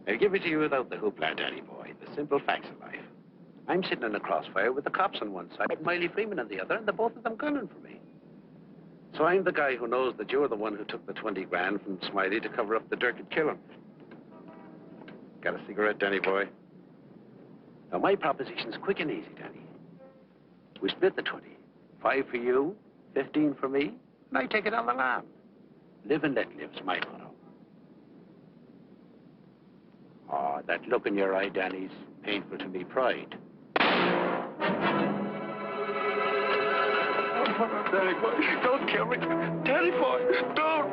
I'll give it to you without the hoopla, Danny boy. The simple facts of life. I'm sitting in a crossfire with the cops on one side and Miley Freeman on the other, and the both of them gunning for me. So I'm the guy who knows that you're the one who took the 20 grand from Smiley to cover up the dirt and kill him. Got a cigarette, Danny boy? Now, my proposition's quick and easy, Danny. We split the 20. 5 for you, 15 for me, and I take it on the lam. Live and let live's my motto. Oh, that look in your eye, Danny's painful to me pride. Oh, Danny boy, don't kill me. Danny boy, don't.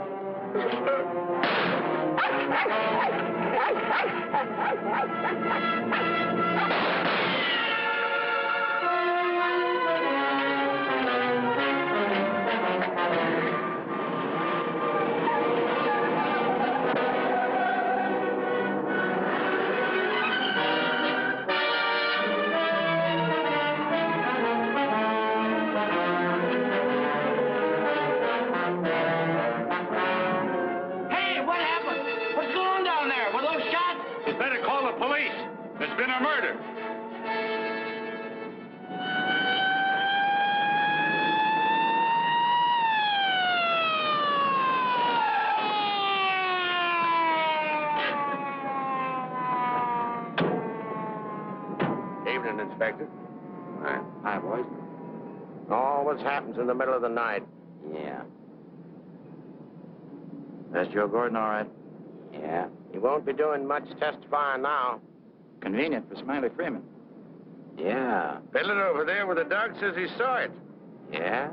There's been a murder. Evening, Inspector. Hi, boys. Always happens in the middle of the night. Yeah. That's Joe Gordon, all right? Yeah. He won't be doing much testifying now. Convenient for Smiley Freeman. Yeah. Fiddler over there where the dog says he saw it. Yeah?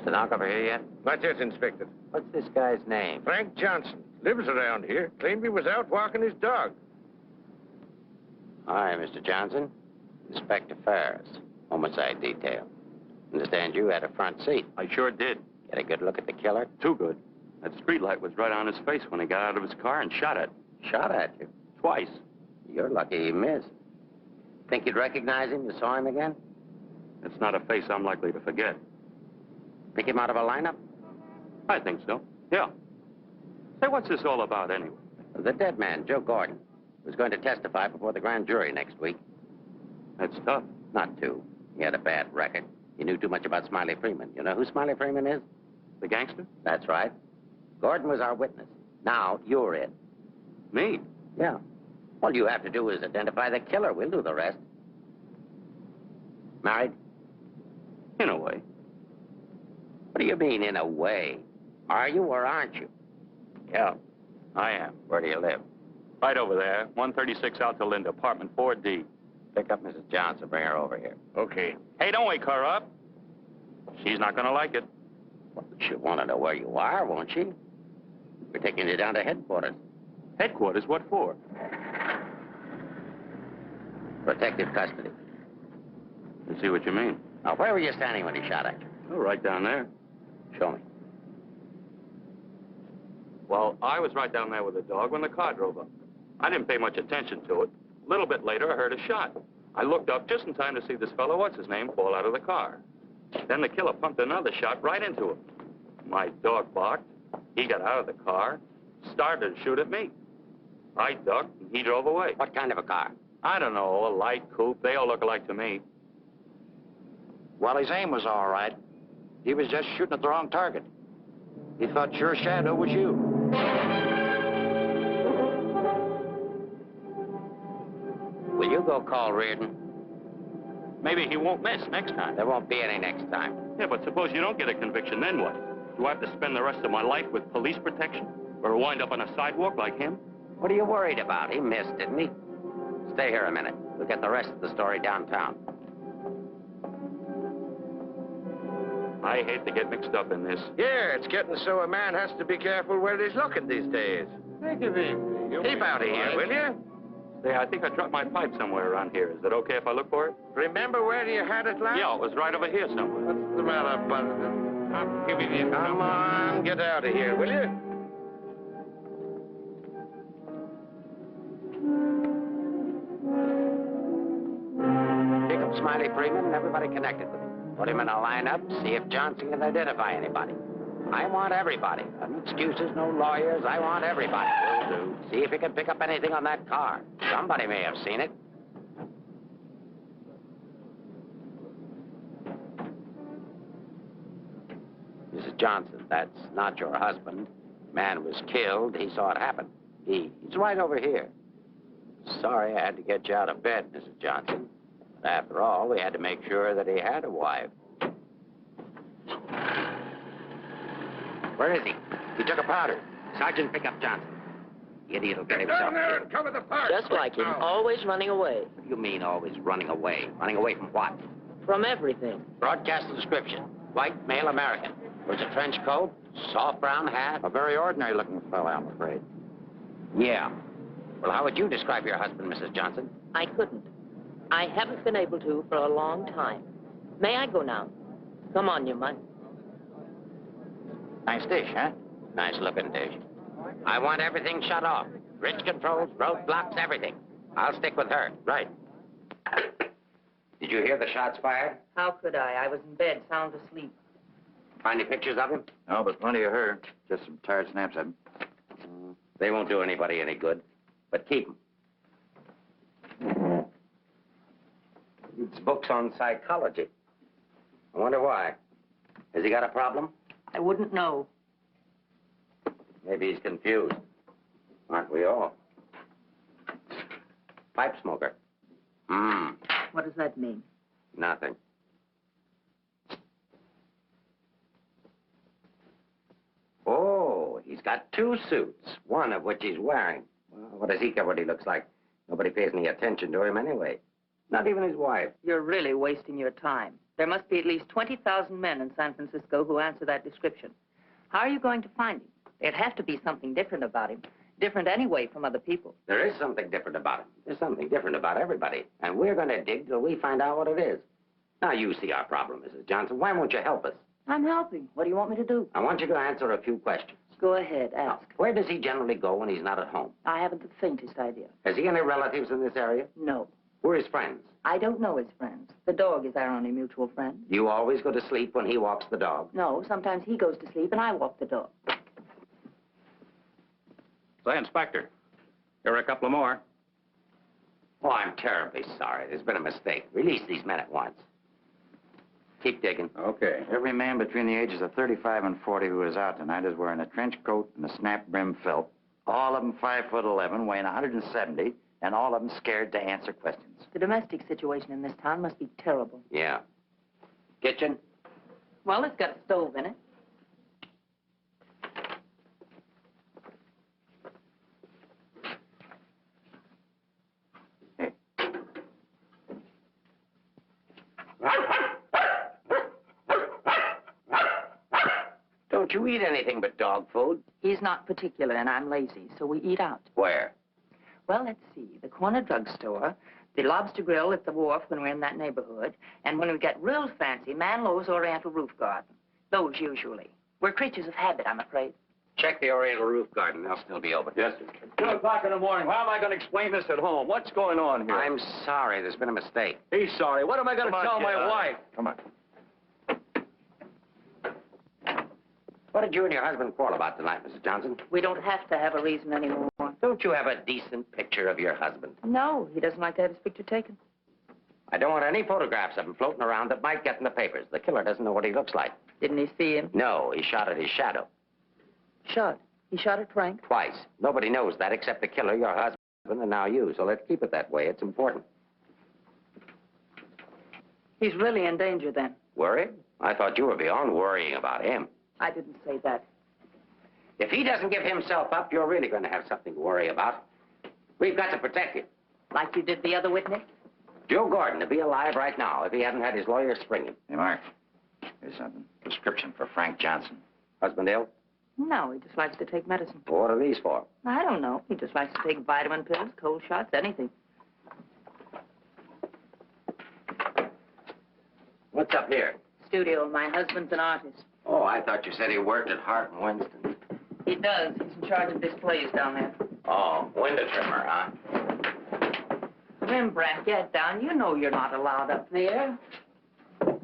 Stenographer here yet? Not yet, Inspector. What's this guy's name? Frank Johnson. Lives around here. Claimed he was out walking his dog. Hi, Mr. Johnson. Inspector Ferris, homicide detail. Understand you had a front seat. I sure did. Get a good look at the killer? Too good. That streetlight was right on his face when he got out of his car and shot it. Shot at you? Twice. You're lucky he missed. Think you'd recognize him? You saw him again? It's not a face I'm likely to forget. Pick him out of a lineup? I think so. Yeah. Say, what's this all about anyway? The dead man, Joe Gordon, was going to testify before the grand jury next week. That's tough. Not too. He had a bad record. He knew too much about Smiley Freeman. You know who Smiley Freeman is? The gangster? That's right. Gordon was our witness. Now, you're it. Me? Yeah. All you have to do is identify the killer. We'll do the rest. Married? In a way. What do you mean, in a way? Are you or aren't you? Yeah, I am. Where do you live? Right over there, 136 Alta Linda, apartment 4D. Pick up Mrs. Johnson. Bring her over here. Okay. Hey, don't wake her up. She's not gonna like it. Well, she'll want to know where you are, won't she? We're taking you down to headquarters. Headquarters? What for? Protective custody. I see what you mean. Now, where were you standing when he shot at you? Oh, right down there. Show me. Well, I was right down there with the dog when the car drove up. I didn't pay much attention to it. A little bit later, I heard a shot. I looked up just in time to see this fellow, what's-his-name, fall out of the car. Then the killer pumped another shot right into him. My dog barked. He got out of the car, started to shoot at me. I ducked, and he drove away. What kind of a car? I don't know, a light coupe. They all look alike to me. Well, his aim was all right. He was just shooting at the wrong target. He thought your shadow was you. Will you go call Reardon? Maybe he won't miss next time. There won't be any next time. Yeah, but suppose you don't get a conviction, then what? Do I have to spend the rest of my life with police protection? Or wind up on a sidewalk like him? What are you worried about? He missed, didn't he? Stay here a minute. We'll get the rest of the story downtown. I hate to get mixed up in this. Yeah, it's getting so a man has to be careful where he's looking these days. Take it easy. Keep out of here, will you? Say, I think I dropped my pipe somewhere around here. Is it okay if I look for it? Remember where you had it last? Yeah, it was right over here somewhere. What's the matter, Buzzard? I'm giving you Come on, get out of here, will you? Pick up Smiley Freeman and everybody connected with him. Put him in a lineup, see if Johnson can identify anybody. I want everybody. No excuses, no lawyers. I want everybody. Will do. See if you can pick up anything on that car. Somebody may have seen it. Mrs. Johnson, that's not your husband. Man was killed. He saw it happen. He's right over here. Sorry I had to get you out of bed, Mrs. Johnson. But after all, we had to make sure that he had a wife. Where is he? He took a powder. Sergeant, pick up Johnson. The idiot will get himself Down there killed. and cover the park. Just like him, now. always running away. What do you mean always running away? Running away from what? From everything. Broadcast the description. White, male, American. Wears a trench coat, soft brown hat. A very ordinary looking fellow, I'm afraid. Yeah. Well, how would you describe your husband, Mrs. Johnson? I couldn't. I haven't been able to for a long time. May I go now? Come on, you might. Nice dish, huh? Nice looking dish. I want everything shut off. Bridge controls, roadblocks, everything. I'll stick with her. Right. Did you hear the shots fired? How could I? I was in bed, sound asleep. Find any pictures of him? No, but plenty of her. Just some tired snaps of him. They won't do anybody any good, but keep them. It's books on psychology. I wonder why. Has he got a problem? I wouldn't know. Maybe he's confused. Aren't we all? Pipe smoker. What does that mean? Nothing. Oh, he's got 2 suits, one of which he's wearing. Well, what does he care what he looks like? Nobody pays any attention to him anyway. Not even his wife. You're really wasting your time. There must be at least 20,000 men in San Francisco who answer that description. How are you going to find him? There'd have to be something different about him. Different anyway from other people. There is something different about him. There's something different about everybody. And we're going to dig till we find out what it is. Now, you see our problem, Mrs. Johnson. Why won't you help us? I'm helping. What do you want me to do? I want you to answer a few questions. Go ahead, ask. Where does he generally go when he's not at home? I haven't the faintest idea. Has he any relatives in this area? No. Who are his friends? I don't know his friends. The dog is our only mutual friend. Do you always go to sleep when he walks the dog? No, sometimes he goes to sleep and I walk the dog. Say, Inspector, here are a couple of more. Oh, I'm terribly sorry. There's been a mistake. Release these men at once. Keep digging. Okay. Every man between the ages of 35 and 40 who is out tonight is wearing a trench coat and a snap brim felt. All of them 5'11", weighing 170, and all of them scared to answer questions. The domestic situation in this town must be terrible. Yeah. Kitchen? Well, it's got a stove in it. Don't you eat anything but dog food? He's not particular and I'm lazy, so we eat out. Where? Well, let's see. The corner drugstore, the Lobster Grill at the wharf when we're in that neighborhood, and when we get real fancy, Manlow's Oriental Roof Garden. Those usually. We're creatures of habit, I'm afraid. Check the Oriental Roof Garden. They'll still be open. Yes, sir. 2 o'clock in the morning. How am I going to explain this at home? What's going on here? I'm sorry. There's been a mistake. He's sorry. What am I going to tell my wife? Come on. What did you and your husband quarrel about tonight, Mrs. Johnson? We don't have to have a reason anymore. Don't you have a decent picture of your husband? No, he doesn't like to have his picture taken. I don't want any photographs of him floating around that might get in the papers. The killer doesn't know what he looks like. Didn't he see him? No, he shot at his shadow. Shot. He shot at Frank? Twice. Nobody knows that except the killer, your husband, and now you. So let's keep it that way. It's important. He's really in danger then. Worried? I thought you were beyond worrying about him. I didn't say that. If he doesn't give himself up, you're really going to have something to worry about. We've got to protect you. Like you did the other witness? Joe Gordon would be alive right now if he hadn't had his lawyer spring him. Hey, Mark. Here's something. Prescription for Frank Johnson. Husband ill? No, he just likes to take medicine. What are these for? I don't know. He just likes to take vitamin pills, cold shots, anything. What's up here? Studio. My husband's an artist. Oh, I thought you said he worked at Hart and Winston. He does. He's in charge of displays down there. Oh, window trimmer, huh? Rembrandt, get down. You know you're not allowed up there.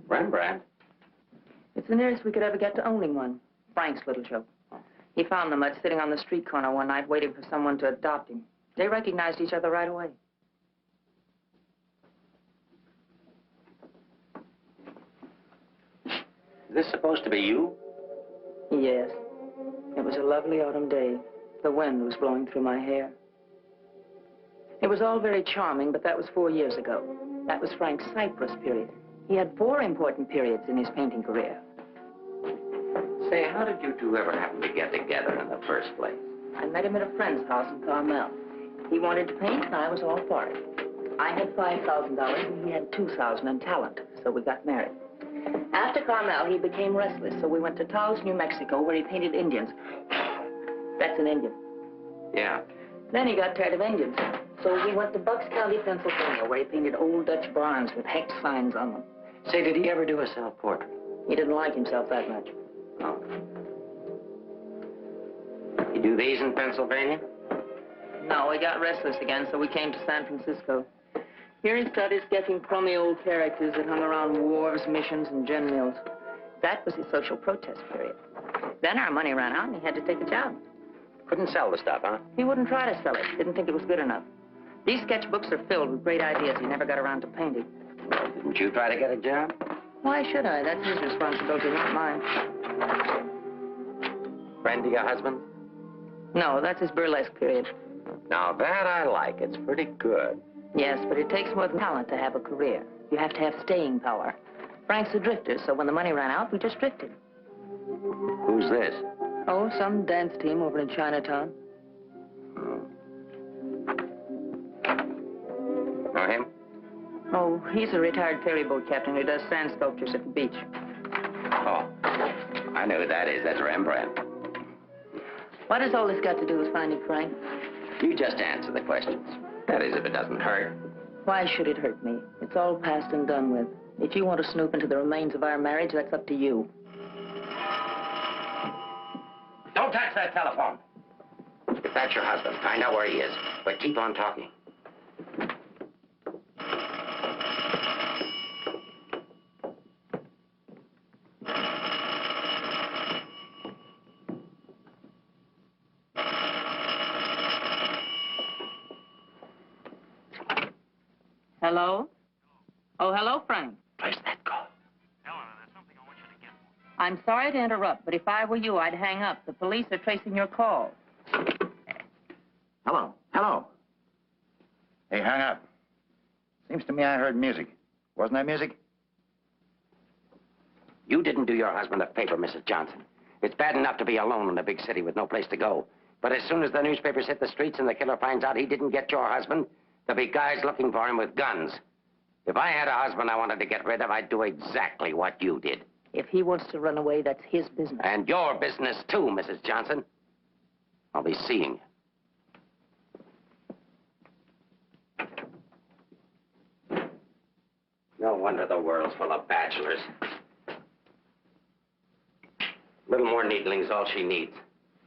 Rembrandt? It's the nearest we could ever get to owning one. Frank's little joke. He found the mutt sitting on the street corner one night waiting for someone to adopt him. They recognized each other right away. Is this supposed to be you? Yes. It was a lovely autumn day. The wind was blowing through my hair. It was all very charming, but that was 4 years ago. That was Frank's Cyprus period. He had 4 important periods in his painting career. Say, how did you two ever happen to get together in the first place? I met him at a friend's house in Carmel. He wanted to paint, and I was all for it. I had $5,000, and he had $2,000 in talent, so we got married. After Carmel, he became restless, so we went to Taos, New Mexico, where he painted Indians. That's an Indian. Yeah. Then he got tired of Indians, so he went to Bucks County, Pennsylvania, where he painted old Dutch barns with hex signs on them. Say, did he ever do a self-portrait? He didn't like himself that much. Oh. You do these in Pennsylvania? No, he got restless again, so we came to San Francisco. Here he started sketching crummy old characters that hung around wharves, missions, and gin mills. That was his social protest period. Then our money ran out, and he had to take a job. Couldn't sell the stuff, huh? He wouldn't try to sell it. Didn't think it was good enough. These sketchbooks are filled with great ideas he never got around to painting. Well, didn't you try to get a job? Why should I? That's his responsibility, not mine. Friend of your husband? No, that's his burlesque period. Now, that I like. It's pretty good. Yes, but it takes more than talent to have a career. You have to have staying power. Frank's a drifter, so when the money ran out, we just drifted. Who's this? Oh, some dance team over in Chinatown. Know him? Oh, he's a retired ferry boat captain who does sand sculptures at the beach. Oh, I know who that is. That's Rembrandt. What has all this got to do with finding Frank? You just answer the questions. That is, if it doesn't hurt. Why should it hurt me? It's all past and done with. If you want to snoop into the remains of our marriage, that's up to you. Don't touch that telephone. If that's your husband, find out where he is. But keep on talking. Hello? Oh, hello, Frank. Place that call. I'm sorry to interrupt, but if I were you, I'd hang up. The police are tracing your call. Hello. Hello. Hey, hang up. Seems to me I heard music. Wasn't that music? You didn't do your husband a favor, Mrs. Johnson. It's bad enough to be alone in a big city with no place to go. But as soon as the newspapers hit the streets and the killer finds out he didn't get your husband, there'll be guys looking for him with guns. If I had a husband I wanted to get rid of, I'd do exactly what you did. If he wants to run away, that's his business. And your business, too, Mrs. Johnson. I'll be seeing you. No wonder the world's full of bachelors. A little more needling's all she needs.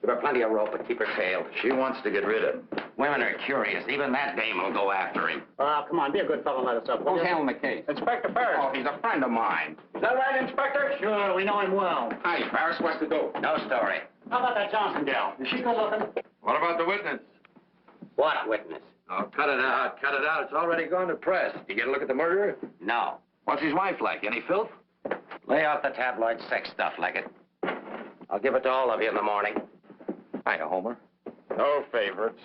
Give her plenty of rope, but keep her tailed. She wants to get rid of him. Women are curious. Even that dame will go after him. Come on, be a good fellow and let us up. Who's handling the case? Inspector Ferris. Oh, he's a friend of mine. Is that right, Inspector? Sure, we know him well. Hi, Ferris, what's the dope? No story. How about that Johnson gal? Is she good looking? What about the witness? What witness? Oh, cut it out, cut it out. It's already gone to press. You get a look at the murderer? No. What's his wife like? Any filth? Lay off the tabloid sex stuff like it. I'll give it to all of you in the morning. Hiya, Homer. No favorites.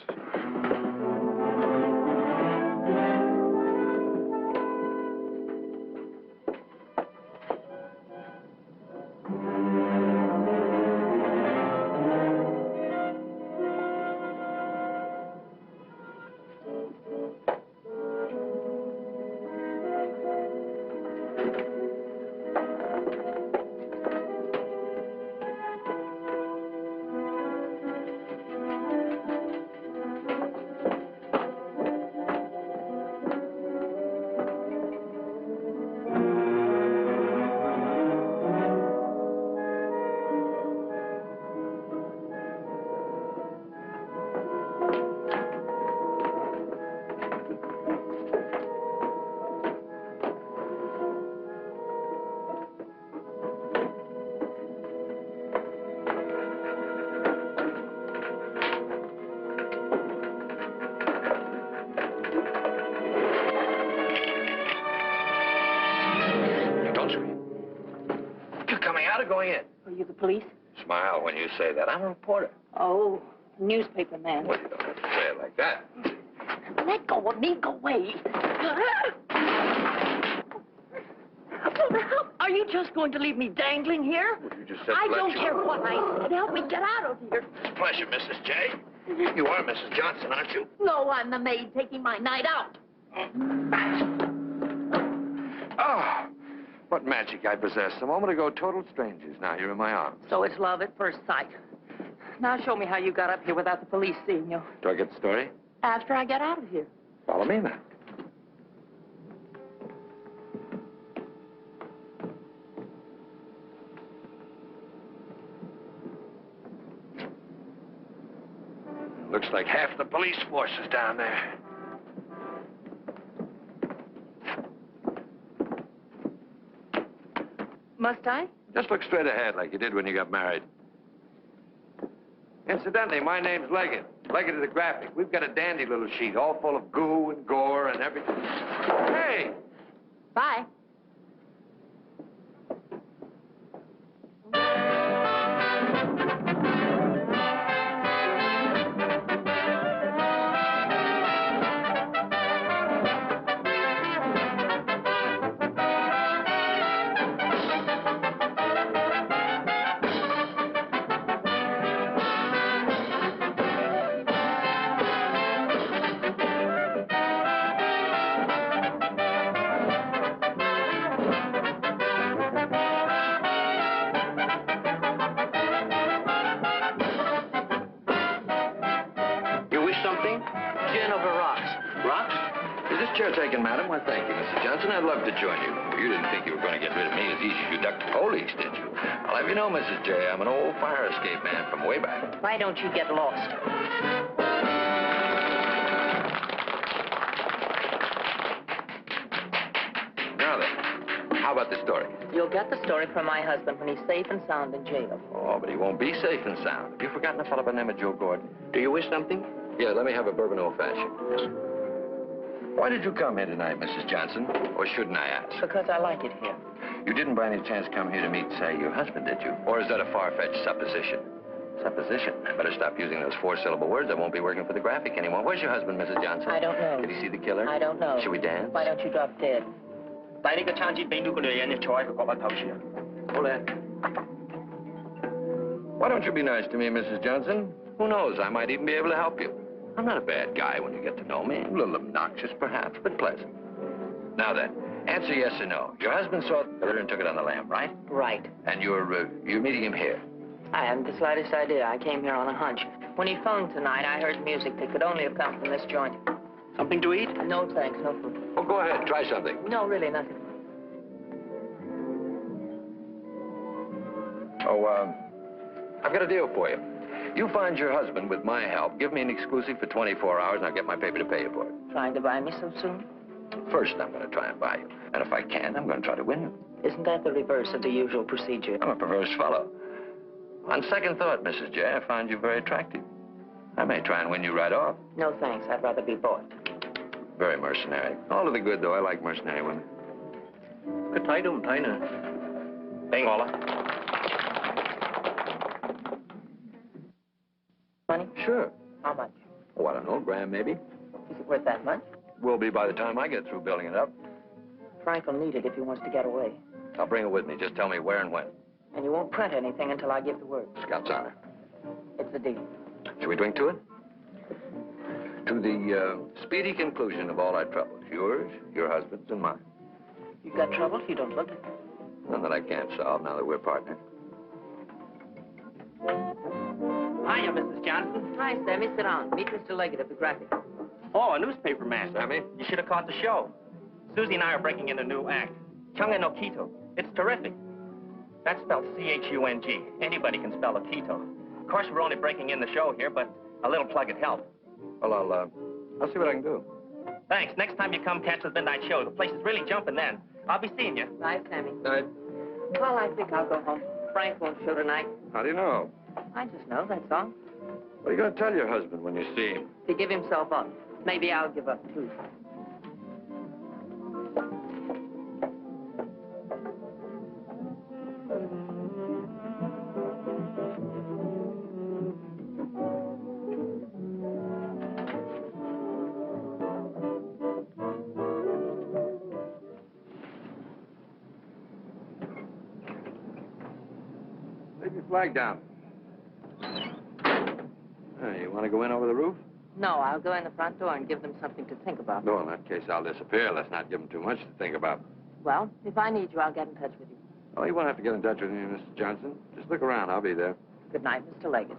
police? Smile when you say that. I'm a reporter. Oh, newspaper man. Well, you don't have to say it like that. Let go of me. Go away. Are you just going to leave me dangling here? Well, you just said I to let don't you- care what I said. Help me get out of here. Pleasure, Mrs. J. You are Mrs. Johnson, aren't you? No, I'm the maid taking my night out. Oh, what magic I possess. A moment ago, total strangers. Now you're in my arms. So it's love at first sight. Now show me how you got up here without the police seeing you. Do I get the story? After I get out of here. Follow me, then. Looks like half the police force is down there. Must I? Just look straight ahead like you did when you got married. Incidentally, my name's Leggett. Leggett of the Graphic. We've got a dandy little sheet, all full of goo and gore and everything. Hey! Bye. Chair taken, madam. Why, thank you, Mrs. Johnson. I'd love to join you. Well, you didn't think you were going to get rid of me as easy as you ducked the police, did you? I'll have you know, Mrs. J, I'm an old fire escape man from way back. Why don't you get lost? Now then, how about the story? You'll get the story from my husband when he's safe and sound in jail. Oh, but he won't be safe and sound. Have you forgotten a fellow by the name of Joe Gordon? Do you wish something? Yeah, let me have a bourbon old-fashioned. Yes. Why did you come here tonight, Mrs. Johnson? Or shouldn't I ask? Because I like it here. You didn't by any chance come here to meet, say, your husband, did you? Or is that a far-fetched supposition? Supposition? I better stop using those four-syllable words. I won't be working for the Graphic anymore. Where's your husband, Mrs. Johnson? I don't know. Did he see the killer? I don't know. Should we dance? Why don't you drop dead? 帶呢個餐紙俾呢個女人，你坐喺個角落頭處啊！好咧。 Why don't you be nice to me, Mrs. Johnson? Who knows? I might even be able to help you. I'm not a bad guy when you get to know me. A little obnoxious, perhaps, but pleasant. Now then, answer yes or no. Your husband saw the killer and took it on the lam, right? Right. And you're meeting him here? I haven't the slightest idea. I came here on a hunch. When he phoned tonight, I heard music that could only have come from this joint. Something to eat? No, thanks. No food. Well, go ahead. Try something. No, really, nothing. Oh, I've got a deal for you. You find your husband with my help. Give me an exclusive for 24 hours, and I'll get my paper to pay you for it. Trying to buy me so soon? First, I'm going to try and buy you. And if I can, I'm going to try to win you. Isn't that the reverse of the usual procedure? I'm a perverse fellow. On second thought, Mrs. J, I find you very attractive. I may try and win you right off. No, thanks. I'd rather be bought. Very mercenary. All to the good, though. I like mercenary women. 佢睇都唔睇呢？俾我啦。 Money? Sure. How much? Oh, I don't know, grand maybe. Is it worth that much? Will be by the time I get through building it up. Frank will need it if he wants to get away. I'll bring it with me. Just tell me where and when. And you won't print anything until I give the word. Scout's honor. It's the deal. Shall we drink to it? To the speedy conclusion of all our troubles. Yours, your husband's, and mine. You've got trouble if you don't look it. None that I can't solve now that we're partners. Hiya, Mrs. Johnson. Hi, Sammy. Sit down. Meet Mr. Leggett of the Graphic. Oh, a newspaper man. Sammy? You should have caught the show. Susie and I are breaking in a new act. Chunga no Quito. It's terrific. That's spelled C-H-U-N-G. Anybody can spell a Quito. Of course, we're only breaking in the show here, but a little plug would help. Well, I'll see what I can do. Thanks. Next time you come catch the midnight show, the place is really jumping then. I'll be seeing you. Bye, Sammy. Night. Well, I think I'll go home. Frank won't show tonight. How do you know? I just know, that's all. What are you going to tell your husband when you see him? To give himself up. Maybe I'll give up, too. Leave your flag down. You want to go in over the roof? No, I'll go in the front door and give them something to think about. No, in that case, I'll disappear. Let's not give them too much to think about. Well, if I need you, I'll get in touch with you. Oh, you won't have to get in touch with me, Mr. Johnson. Just look around. I'll be there. Good night, Mr. Leggett.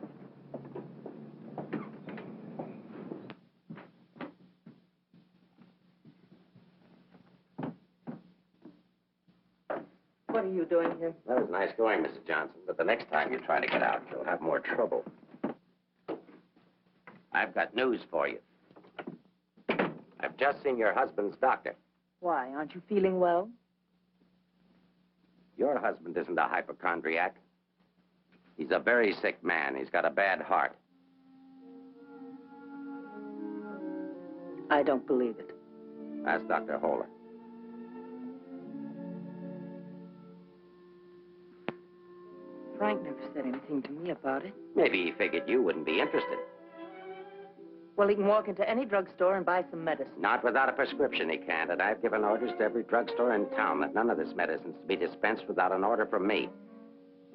What are you doing here? That was nice going, Mrs. Johnson, but the next time you try to get out, you'll have more trouble. I've got news for you. I've just seen your husband's doctor. Why, aren't you feeling well? Your husband isn't a hypochondriac. He's a very sick man. He's got a bad heart. I don't believe it. Ask Dr. Holler. Frank never said anything to me about it. Maybe he figured you wouldn't be interested. Well, he can walk into any drugstore and buy some medicine. Not without a prescription, he can't. And I've given orders to every drugstore in town that none of this medicine's to be dispensed without an order from me.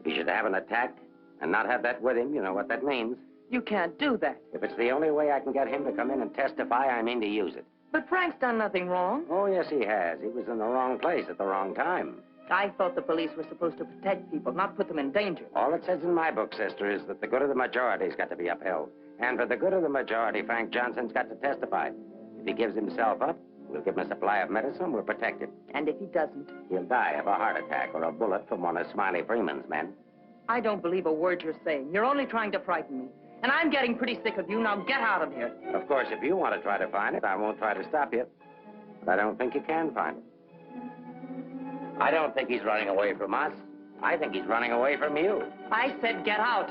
If he should have an attack and not have that with him, you know what that means. You can't do that. If it's the only way I can get him to come in and testify, I mean to use it. But Frank's done nothing wrong. Oh, yes, he has. He was in the wrong place at the wrong time. I thought the police were supposed to protect people, not put them in danger. All it says in my book, sister, is that the good of the majority's got to be upheld. And for the good of the majority, Frank Johnson's got to testify. If he gives himself up, we'll give him a supply of medicine, we'll protect him. And if he doesn't? He'll die of a heart attack or a bullet from one of Smiley Freeman's men. I don't believe a word you're saying. You're only trying to frighten me. And I'm getting pretty sick of you. Now get out of here. Of course, if you want to try to find it, I won't try to stop you. But I don't think you can find it. I don't think he's running away from us. I think he's running away from you. I said get out.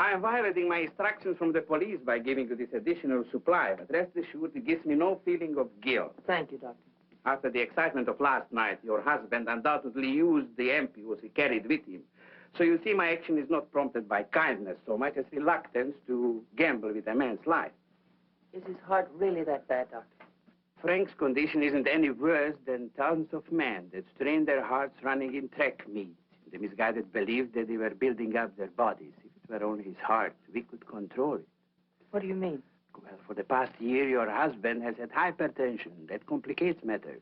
I am violating my instructions from the police by giving you this additional supply, but rest assured it gives me no feeling of guilt. Thank you, Doctor. After the excitement of last night, your husband undoubtedly used the ampoules he carried with him. So you see, my action is not prompted by kindness so much as reluctance to gamble with a man's life. Is his heart really that bad, Doctor? Frank's condition isn't any worse than thousands of men that strain their hearts running in track meets. The misguided believed that they were building up their bodies. If it were only his heart, we could control it. What do you mean? Well, for the past year, your husband has had hypertension. That complicates matters.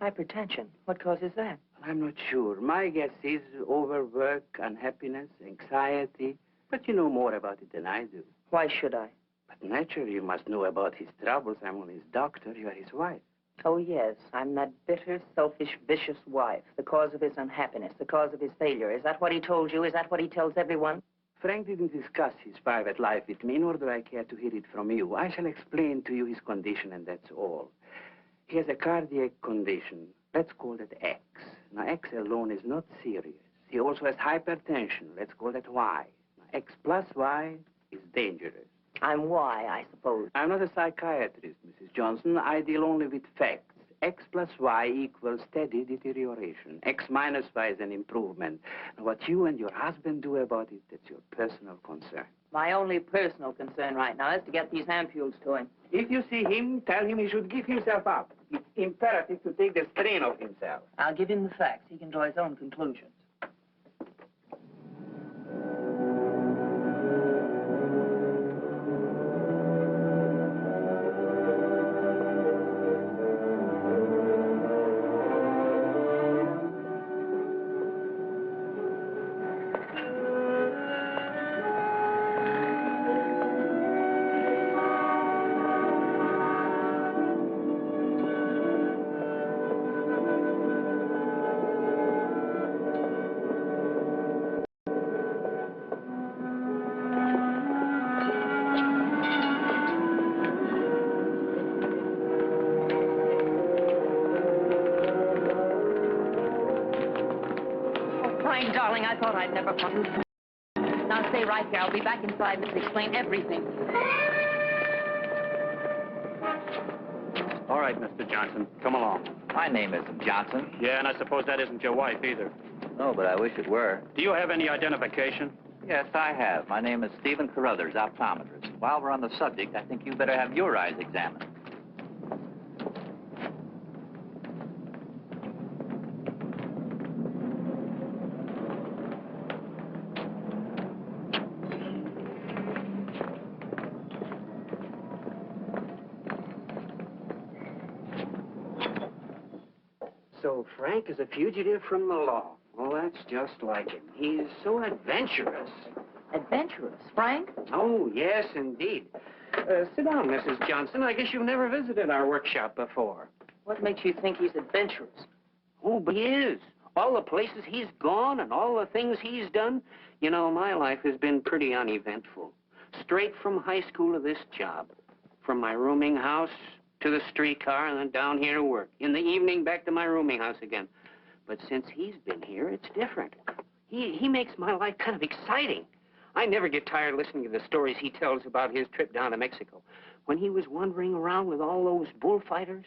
Hypertension. What causes that? I'm not sure. My guess is overwork, unhappiness, anxiety. But you know more about it than I do. Why should I? But naturally, you must know about his troubles. I'm only his doctor. You are his wife. Oh, yes. I'm that bitter, selfish, vicious wife. The cause of his unhappiness, the cause of his failure. Is that what he told you? Is that what he tells everyone? Frank didn't discuss his private life with me, nor do I care to hear it from you. I shall explain to you his condition, and that's all. He has a cardiac condition. Let's call it X. Now, X alone is not serious. He also has hypertension. Let's call it Y. Now, X plus Y is dangerous. I'm Y, I suppose. I'm not a psychiatrist, Mrs. Johnson. I deal only with facts. X plus Y equals steady deterioration. X minus Y is an improvement. Now, what you and your husband do about it, that's your personal concern. My only personal concern right now is to get these ampoules to him. If you see him, tell him he should give himself up. It's imperative to take the strain off himself. I'll give him the facts. He can draw his own conclusions. sorry, darling. I thought I'd never find you. Now stay right here. I'll be back in 5 minutes to explain everything. All right, Mr. Johnson, come along. My name isn't Johnson. Yeah, and I suppose that isn't your wife either. No, but I wish it were. Do you have any identification? Yes, I have. My name is Stephen Carruthers, optometrist. While we're on the subject, I think you better have your eyes examined. So Frank is a fugitive from the law. Well, that's just like him. He's so adventurous. Adventurous, Frank? Oh, yes, indeed. Sit down, Mrs. Johnson. I guess you've never visited our workshop before. What makes you think he's adventurous? Oh, but he is. All the places he's gone and all the things he's done. You know, my life has been pretty uneventful. Straight from high school to this job. From my rooming house to the streetcar and then down here to work. In the evening, back to my rooming house again. But since he's been here, it's different. He makes my life kind of exciting. I never get tired listening to the stories he tells about his trip down to Mexico. When he was wandering around with all those bullfighters.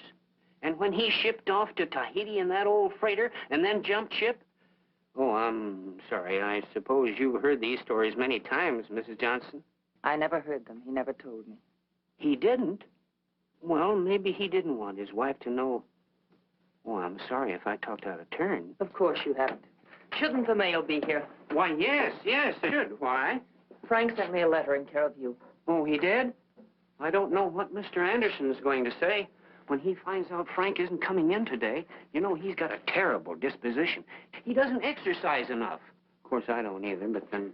And when he shipped off to Tahiti in that old freighter and then jumped ship. Oh, I'm sorry. I suppose you've heard these stories many times, Mrs. Johnson. I never heard them. He never told me. He didn't? Well, maybe he didn't want his wife to know. Oh, I'm sorry if I talked out of turn. Of course you haven't. Shouldn't the mail be here? Why, yes, it should. Why? Frank sent me a letter in care of you. Oh, he did? I don't know what Mr. Anderson's going to say. When he finds out Frank isn't coming in today, you know, he's got a terrible disposition. He doesn't exercise enough. Of course, I don't either, but then...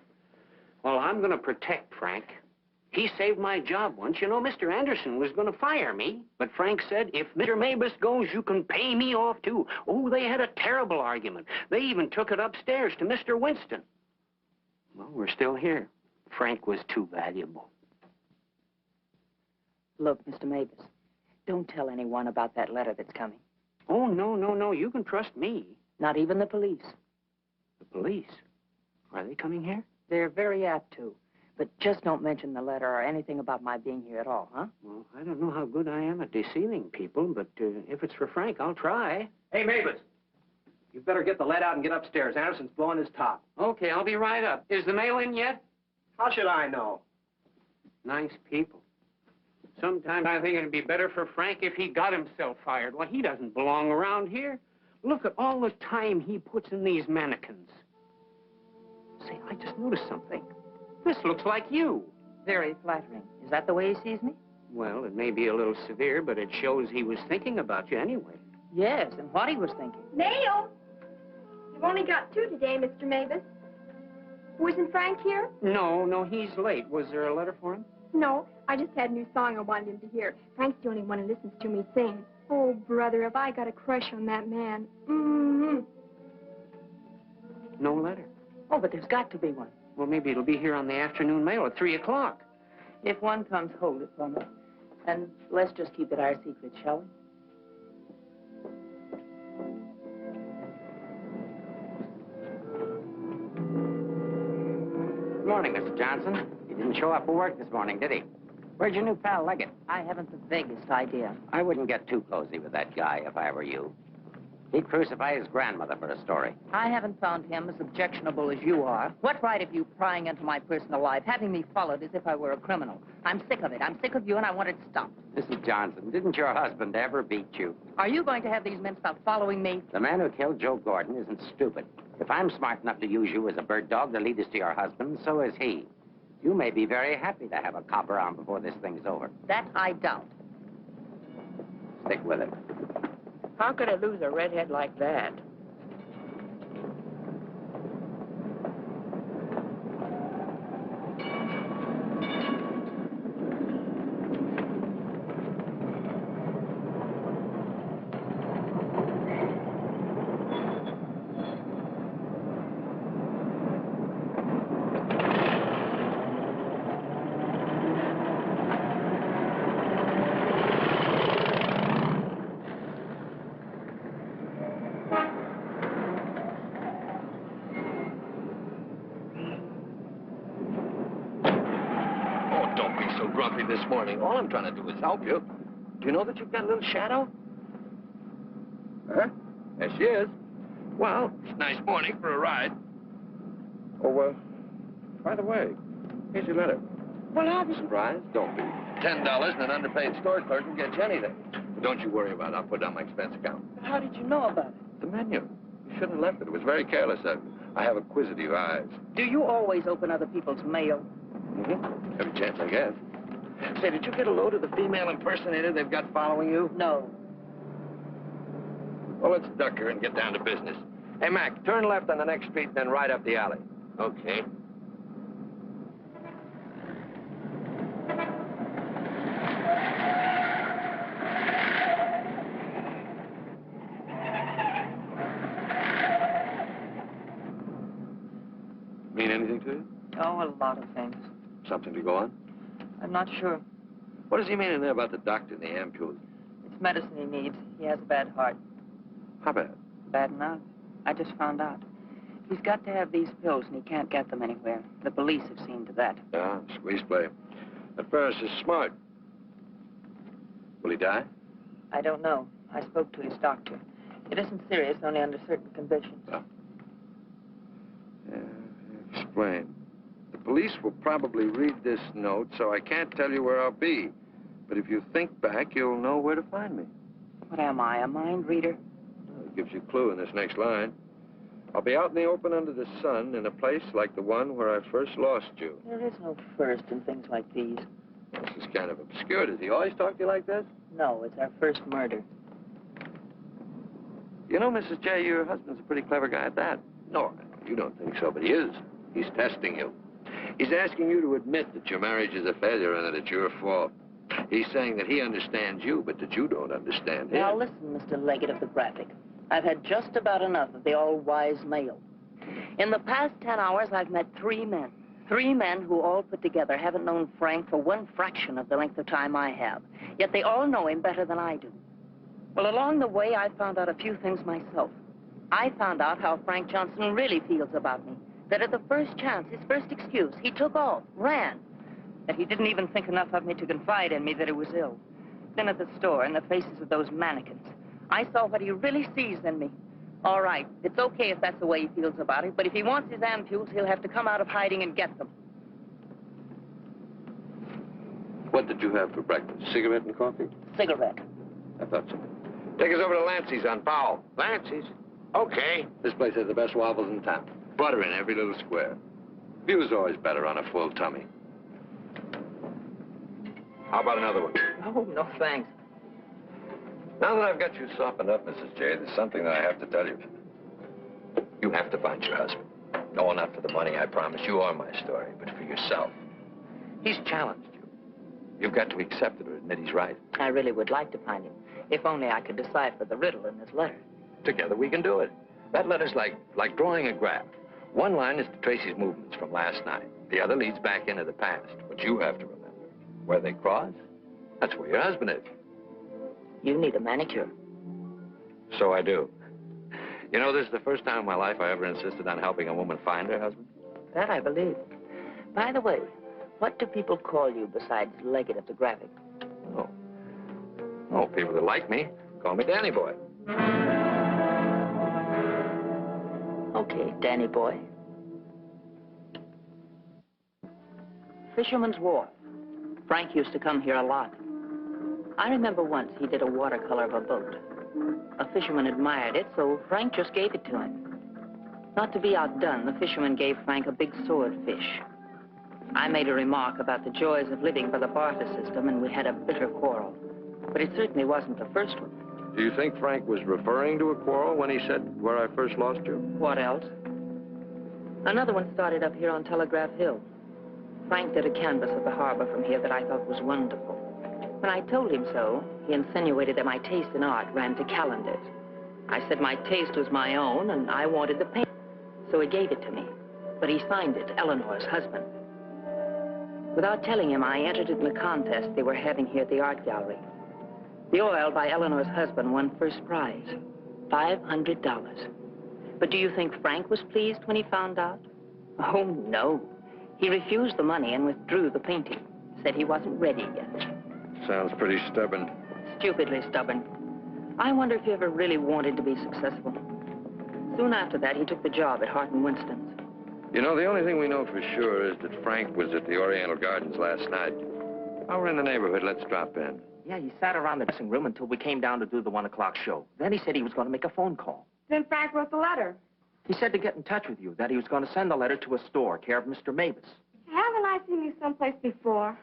Well, I'm going to protect Frank. He saved my job once. You know, Mr. Anderson was going to fire me. But Frank said, if Mr. Mabus goes, you can pay me off, too. Oh, they had a terrible argument. They even took it upstairs to Mr. Winston. Well, we're still here. Frank was too valuable. Look, Mr. Mavis, don't tell anyone about that letter that's coming. Oh, no. You can trust me. Not even the police. The police? Are they coming here? They're very apt to. But just don't mention the letter or anything about my being here at all, huh? Well, I don't know how good I am at deceiving people, but if it's for Frank, I'll try. Hey, Mavis, you better get the lead out and get upstairs. Anderson's blowing his top. Okay, I'll be right up. Is the mail in yet? How should I know? Nice people. Sometimes I think it'd be better for Frank if he got himself fired. Well, he doesn't belong around here. Look at all the time he puts in these mannequins. Say, I just noticed something. This looks like you. Very flattering. Is that the way he sees me? Well, it may be a little severe, but it shows he was thinking about you anyway. Yes, and what he was thinking. Mail? You've only got 2 today, Mr. Mavis. Wasn't Frank here? No, he's late. Was there a letter for him? No, I just had a new song I wanted him to hear. Frank's the only one who listens to me sing. Oh, brother, have I got a crush on that man. Mm-hmm. No letter. Oh, but there's got to be one. Well, maybe it'll be here on the afternoon mail at 3 o'clock. If one comes, hold it for me. And let's just keep it our secret, shall we? Good morning, Mr. Johnson. He didn't show up for work this morning, did he? Where'd your new pal Leggett? I haven't the vaguest idea. I wouldn't get too cozy with that guy if I were you. He'd crucify his grandmother for a story. I haven't found him as objectionable as you are. What right have you prying into my personal life, having me followed as if I were a criminal? I'm sick of it. I'm sick of you, and I want it stopped. Mrs. Johnson, didn't your husband ever beat you? Are you going to have these men stop following me? The man who killed Joe Gordon isn't stupid. If I'm smart enough to use you as a bird dog to lead us to your husband, so is he. You may be very happy to have a copper on before this thing's over. That I doubt. Stick with it. How could I lose a redhead like that? me this morning. All I'm trying to do is help you. Do you know that you've got a little shadow? Huh? There she is. Well, it's a nice morning for a ride. Oh, by the way, here's your letter. Well, I'll be surprised. Don't be. $10 and an underpaid store clerk will get you anything. But don't you worry about it. I'll put it on my expense account. How did you know about it? The menu. You shouldn't have left it. It was very careless. I have acquisitive eyes. Do you always open other people's mail? Mm-hmm. Every chance I get. Say, did you get a load of the female impersonator they've got following you? No. Well, let's duck her and get down to business. Hey, Mac, turn left on the next street and then right up the alley. Okay. Mean anything to you? Oh, a lot of things. Something to go on? I'm not sure. What does he mean in there about the doctor and the ampules? It's medicine he needs. He has a bad heart. How bad? Bad enough. I just found out. He's got to have these pills, and he can't get them anywhere. The police have seen to that. Yeah, squeeze play. That Ferris is smart. Will he die? I don't know. I spoke to his doctor. It isn't serious, only under certain conditions. Oh. Yeah, explain. The police will probably read this note, so I can't tell you where I'll be. But if you think back, you'll know where to find me. What am I, a mind reader? Well, it gives you a clue in this next line. I'll be out in the open under the sun in a place like the one where I first lost you. There is no first in things like these. This is kind of obscure. Does he always talk to you like this? No, it's our first murder. You know, Mrs. J., your husband's a pretty clever guy at that. No, you don't think so, but he is. He's testing you. He's asking you to admit that your marriage is a failure and that it's your fault. He's saying that he understands you, but that you don't understand him. Now, listen, Mr. Leggett of the Graphic. I've had just about enough of the all-wise male. In the past 10 hours, I've met 3 men. 3 men who all put together haven't known Frank for 1 fraction of the length of time I have. Yet they all know him better than I do. Well, along the way, I found out a few things myself. I found out how Frank Johnson really feels about me. That at the first chance, his first excuse, he took off, ran. That he didn't even think enough of me to confide in me that he was ill. Then at the store, in the faces of those mannequins, I saw what he really sees in me. All right, it's okay if that's the way he feels about it, but if he wants his ampules, he'll have to come out of hiding and get them. What did you have for breakfast? Cigarette and coffee? Cigarette. I thought so. Take us over to Lancey's on Powell. Lancey's? Okay. This place has the best waffles in town. Butter in every little square. View's always better on a full tummy. How about another one? Oh, no, thanks. Now that I've got you softened up, Mrs. J., there's something that I have to tell you. You have to find your husband. No, not for the money, I promise you, or my story, but for yourself. He's challenged you. You've got to accept it or admit he's right. I really would like to find him, if only I could decipher the riddle in this letter. Together we can do it. That letter's like drawing a graph. One line is to trace his movements from last night. The other leads back into the past. But you have to remember, where they cross, that's where your husband is. You need a manicure. So I do. You know, this is the first time in my life I ever insisted on helping a woman find her husband. That I believe. By the way, what do people call you besides Leggett of the Graphic? Oh, people that like me call me Danny Boy. Okay, Danny Boy. Fisherman's Wharf. Frank used to come here a lot. I remember once he did a watercolor of a boat. A fisherman admired it, so Frank just gave it to him. Not to be outdone, the fisherman gave Frank a big swordfish. I made a remark about the joys of living by the barter system, and we had a bitter quarrel. But it certainly wasn't the first one. Do you think Frank was referring to a quarrel when he said, where I first lost you? What else? Another one started up here on Telegraph Hill. Frank did a canvas of the harbor from here that I thought was wonderful. When I told him so, he insinuated that my taste in art ran to calendars. I said my taste was my own, and I wanted the paint. So he gave it to me. But he signed it, Eleanor's husband. Without telling him, I entered it in a contest they were having here at the art gallery. The oil by Eleanor's husband won first prize, $500. But do you think Frank was pleased when he found out? Oh, no. He refused the money and withdrew the painting, Said he wasn't ready yet. Sounds pretty stubborn. Stupidly stubborn. I wonder if he ever really wanted to be successful. Soon after that, he took the job at Hart and Winston's. You know, the only thing we know for sure is that Frank was at the Oriental Gardens last night. While we're in the neighborhood, let's drop in. Yeah, he sat around the dressing room until we came down to do the 1 o'clock show. Then he said he was going to make a phone call. Then Frank wrote the letter. He said to get in touch with you, that he was going to send the letter to a store, care of Mr. Mavis. Haven't I seen you someplace before?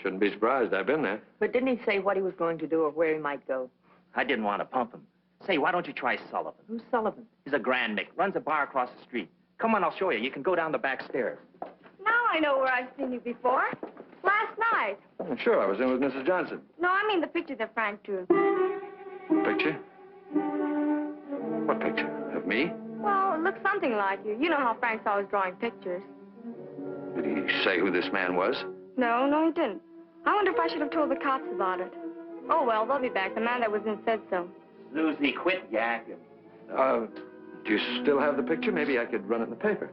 Shouldn't be surprised. I've been there. But didn't he say what he was going to do or where he might go? I didn't want to pump him. Say, why don't you try Sullivan? Who's Sullivan? He's a grand Mick, runs a bar across the street. Come on, I'll show you. You can go down the back stairs. Now I know where I've seen you before. Last night. Oh, sure, I was in with Mrs. Johnson. No, I mean the picture that Frank drew. Picture? What picture? Of me? Well, it looks something like you. You know how Frank's always drawing pictures. Did he say who this man was? No, he didn't. I wonder if I should have told the cops about it. Oh, well, they'll be back. The man that was in said so. Susie, quit yakking. Do you still have the picture? Maybe I could run it in the paper.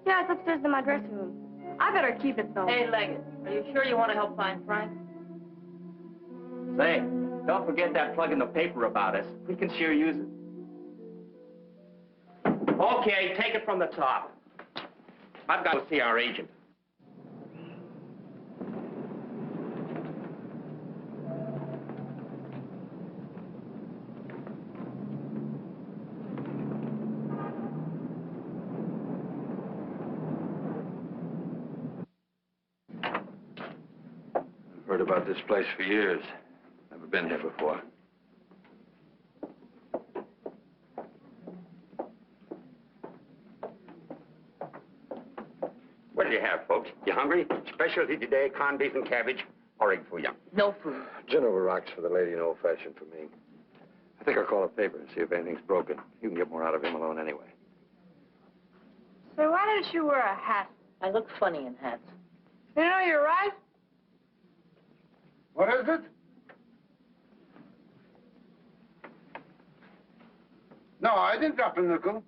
Yeah, it's upstairs in my dressing room. I better keep it, though. Hey, Leggett, are you sure you want to help find Frank? Say, don't forget that plug in the paper about us. We can sure use it. Okay, take it from the top. I've got to see our agent. Heard about this place for years. Never been here before. What do you have, folks? You hungry? Specialty today, corned beef and cabbage, or egg for you. No food. Gin over rocks for the lady and old-fashioned for me. I think I'll call a paper and see if anything's broken. You can get more out of him alone anyway. So why didn't you wear a hat? I look funny in hats. You know, you're right. What is it? No, I didn't drop a nickel.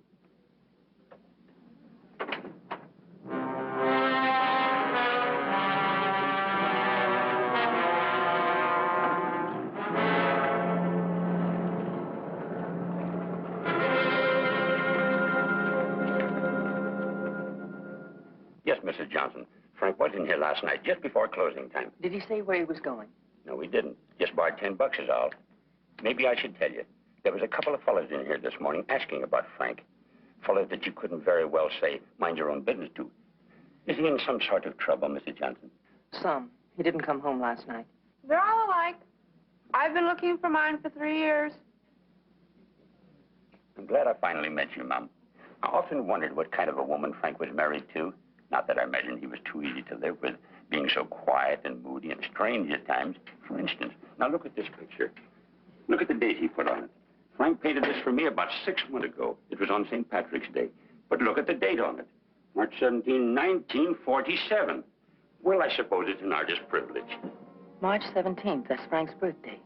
Yes, Mrs. Johnson. Frank was in here last night, just before closing time. Did he say where he was going? No, he didn't. Just borrowed $10 is all. Maybe I should tell you. There was a couple of fellas in here this morning asking about Frank. Fellas that you couldn't very well say, mind your own business to. Is he in some sort of trouble, Mrs. Johnson? Some. He didn't come home last night. They're all alike. I've been looking for mine for 3 years. I'm glad I finally met you, Mom. I often wondered what kind of a woman Frank was married to. Not that I imagined he was too easy to live with, being so quiet and moody and strange at times. For instance, now look at this picture. Look at the date he put on it. Frank painted this for me about 6 months ago. It was on St. Patrick's Day. But look at the date on it. March 17, 1947. Well, I suppose it's an artist's privilege. March 17th, that's Frank's birthday.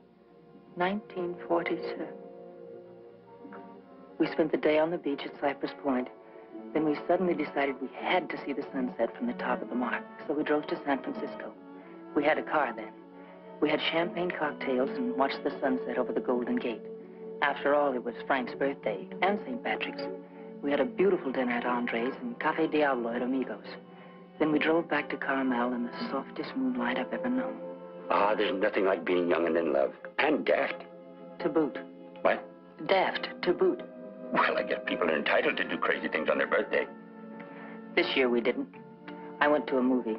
1947. We spent the day on the beach at Cypress Point. Then we suddenly decided we had to see the sunset from the top of the mark. So we drove to San Francisco. We had a car then. We had champagne cocktails and watched the sunset over the Golden Gate. After all, it was Frank's birthday and St. Patrick's. We had a beautiful dinner at Andre's and Cafe Diablo at Amigos. Then we drove back to Carmel in the softest moonlight I've ever known. Ah, there's nothing like being young and in love. And daft. To boot. What? Daft, to boot. Well, I guess people are entitled to do crazy things on their birthday. This year we didn't. I went to a movie.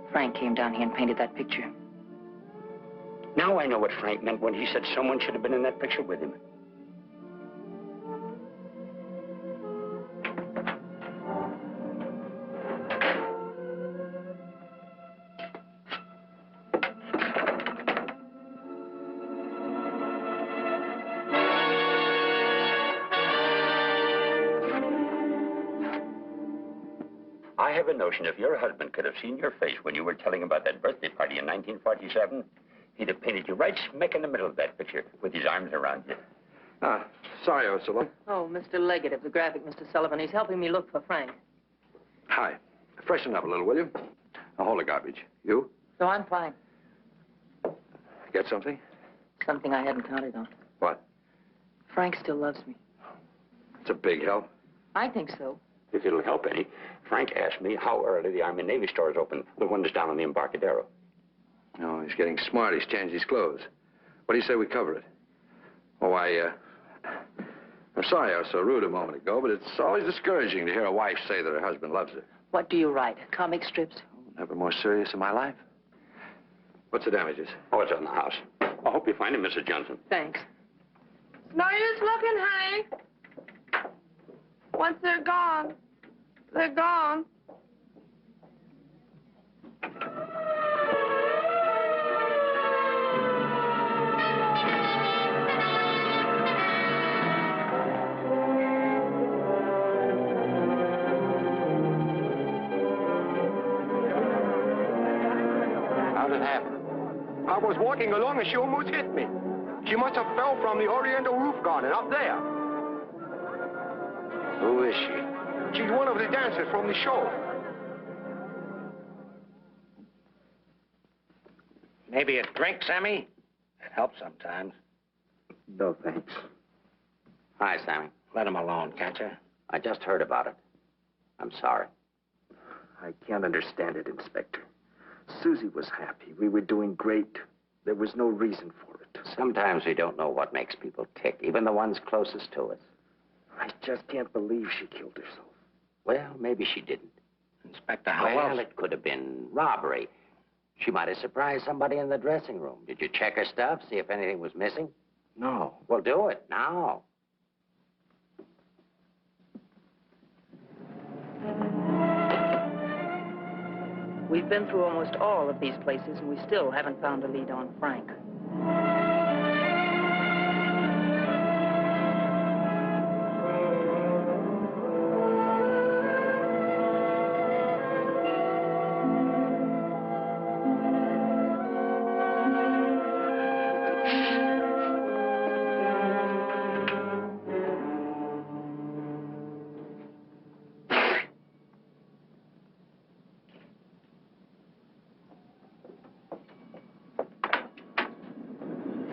Frank came down here and painted that picture. Now I know what Frank meant when he said someone should have been in that picture with him. I have a notion if your husband could have seen your face when you were telling about that birthday party in 1947, he'd have painted you right smack in the middle of that picture with his arms around you. Sorry I was so long. Oh, Mr. Leggett of the graphic, Mr. Sullivan. He's helping me look for Frank. Hi. Freshen up a little, will you? Now, hold the garbage. You? So I'm fine. Get something? Something I hadn't counted on. What? Frank still loves me. It's a big help. I think so. If it'll help any, Frank asked me how early the Army and Navy stores open, the one that's down on the Embarcadero. No, he's getting smart. He's changed his clothes. What do you say we cover it? Oh, I'm sorry I was so rude a moment ago, but it's always discouraging to hear a wife say that her husband loves her. What do you write? Comic strips? Never more serious in my life. What's the damages? Oh, it's on the house. I hope you find him, Mrs. Johnson. Thanks. No use looking, honey. Once they're gone, they're gone. How'd it happen? I was walking along and she almost hit me. She must have fell from the Oriental roof garden up there. Who is she? She's one of the dancers from the show. Maybe a drink, Sammy? It helps sometimes. No, thanks. Hi, Sammy. Let him alone, can't you? I just heard about it. I'm sorry. I can't understand it, Inspector. Susie was happy. We were doing great. There was no reason for it. Sometimes we don't know what makes people tick, even the ones closest to us. I just can't believe she killed herself. Well, maybe she didn't. Inspector, how else? Well, it could have been robbery. She might have surprised somebody in the dressing room. Did you check her stuff, see if anything was missing? No. Well, do it now. We've been through almost all of these places, and we still haven't found a lead on Frank.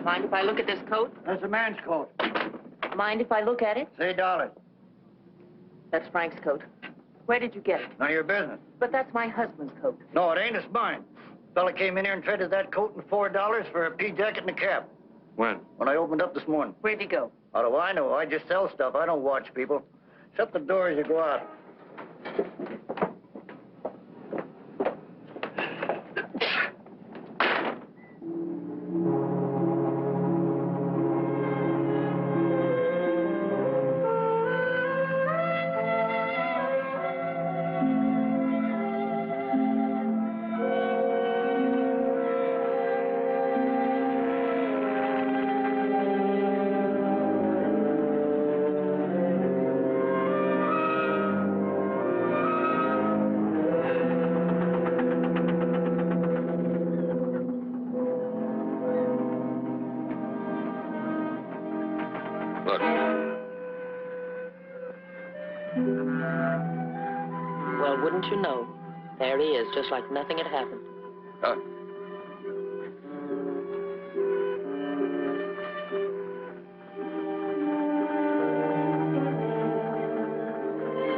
Mind if I look at this coat? That's a man's coat. Mind if I look at it? Say $1. That's Frank's coat. Where did you get it? None of your business. But that's my husband's coat. No, it ain't. It's mine. Fella came in here and traded that coat and $4 for a pea jacket and a cap. When? When I opened up this morning. Where'd he go? How do I know? I just sell stuff. I don't watch people. Shut the door as you go out. Look. Well, wouldn't you know? There he is, just like nothing had happened. Huh?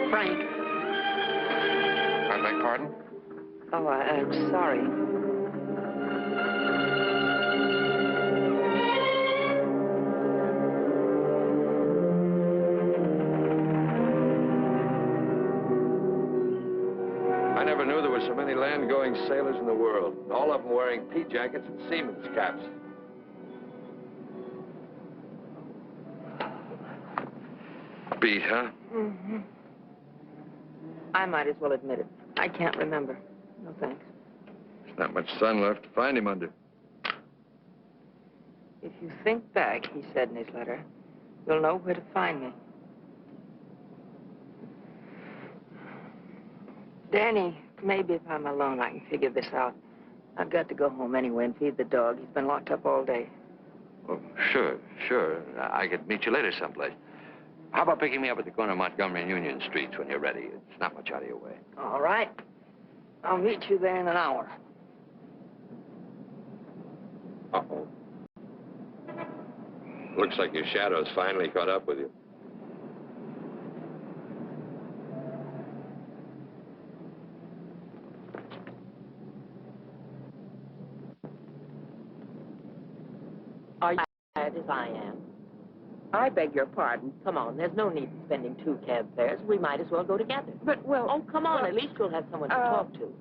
Frank. I beg pardon? Oh, I'm sorry. I never knew there were so many land-going sailors in the world. All of them wearing pea jackets and seamen's caps. Beat, huh? Mm-hmm. I might as well admit it. I can't remember. No thanks. There's not much sun left to find him under. If you think back, he said in his letter, you'll know where to find me. Danny, maybe if I'm alone, I can figure this out. I've got to go home anyway and feed the dog. He's been locked up all day. Oh, sure. I could meet you later someplace. How about picking me up at the corner of Montgomery and Union Streets when you're ready? It's not much out of your way. All right. I'll meet you there in an hour. Uh-oh. Looks like your shadow's finally caught up with you. Are you tired as I am? I beg your pardon. Come on, there's no need in spending 2 cab fares. We might as well go together. But, well... Oh, come on, at least you'll have someone to talk to.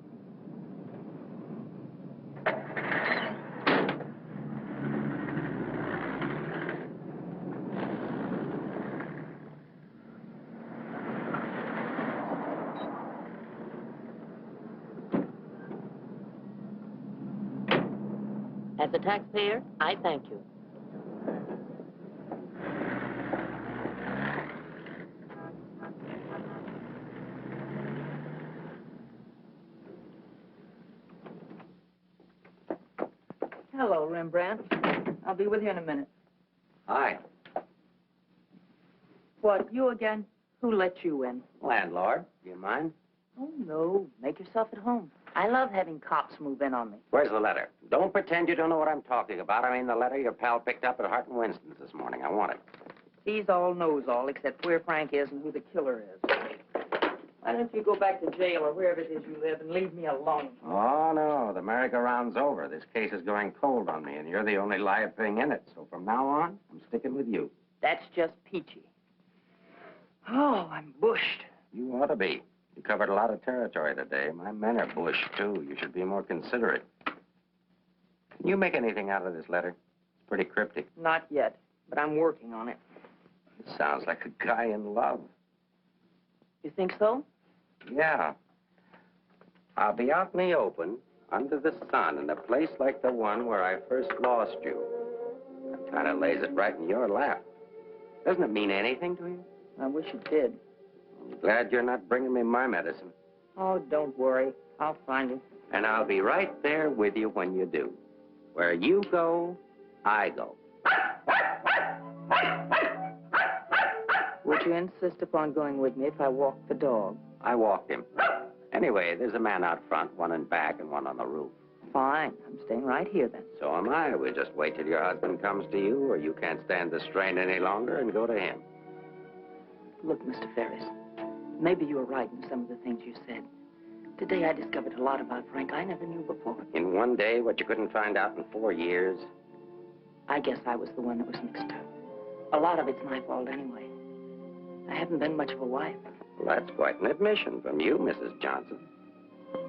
As a taxpayer, I thank you. Hello, Rembrandt. I'll be with you in a minute. Hi. What, you again? Who let you in? Landlord, do you mind? Oh, no. Make yourself at home. I love having cops move in on me. Where's the letter? Don't pretend you don't know what I'm talking about. I mean the letter your pal picked up at Hart and Winston's this morning. I want it. He's all knows all, except where Frank is and who the killer is. Why don't you go back to jail or wherever it is you live and leave me alone? Oh, no. The merry-go-round's over. This case is going cold on me, and you're the only live thing in it. So from now on, I'm sticking with you. That's just peachy. Oh, I'm bushed. You ought to be. You covered a lot of territory today. My men are bush, too. You should be more considerate. Can you make anything out of this letter? It's pretty cryptic. Not yet, but I'm working on it. It sounds like a guy in love. You think so? Yeah. I'll be out in the open, under the sun, in a place like the one where I first lost you. That kind of lays it right in your lap. Doesn't it mean anything to you? I wish it did. I'm glad you're not bringing me my medicine. Oh, don't worry. I'll find you. And I'll be right there with you when you do. Where you go, I go. Would you insist upon going with me if I walked the dog? I walked him. Anyway, there's a man out front, one in back and one on the roof. Fine. I'm staying right here, then. So am I. We'll just wait till your husband comes to you, or you can't stand the strain any longer and go to him. Look, Mr. Ferris, maybe you were right in some of the things you said. Today I discovered a lot about Frank I never knew before. In one day, what you couldn't find out in 4 years? I guess I was the one that was mixed up. A lot of it's my fault anyway. I haven't been much of a wife. Well, that's quite an admission from you, Mrs. Johnson.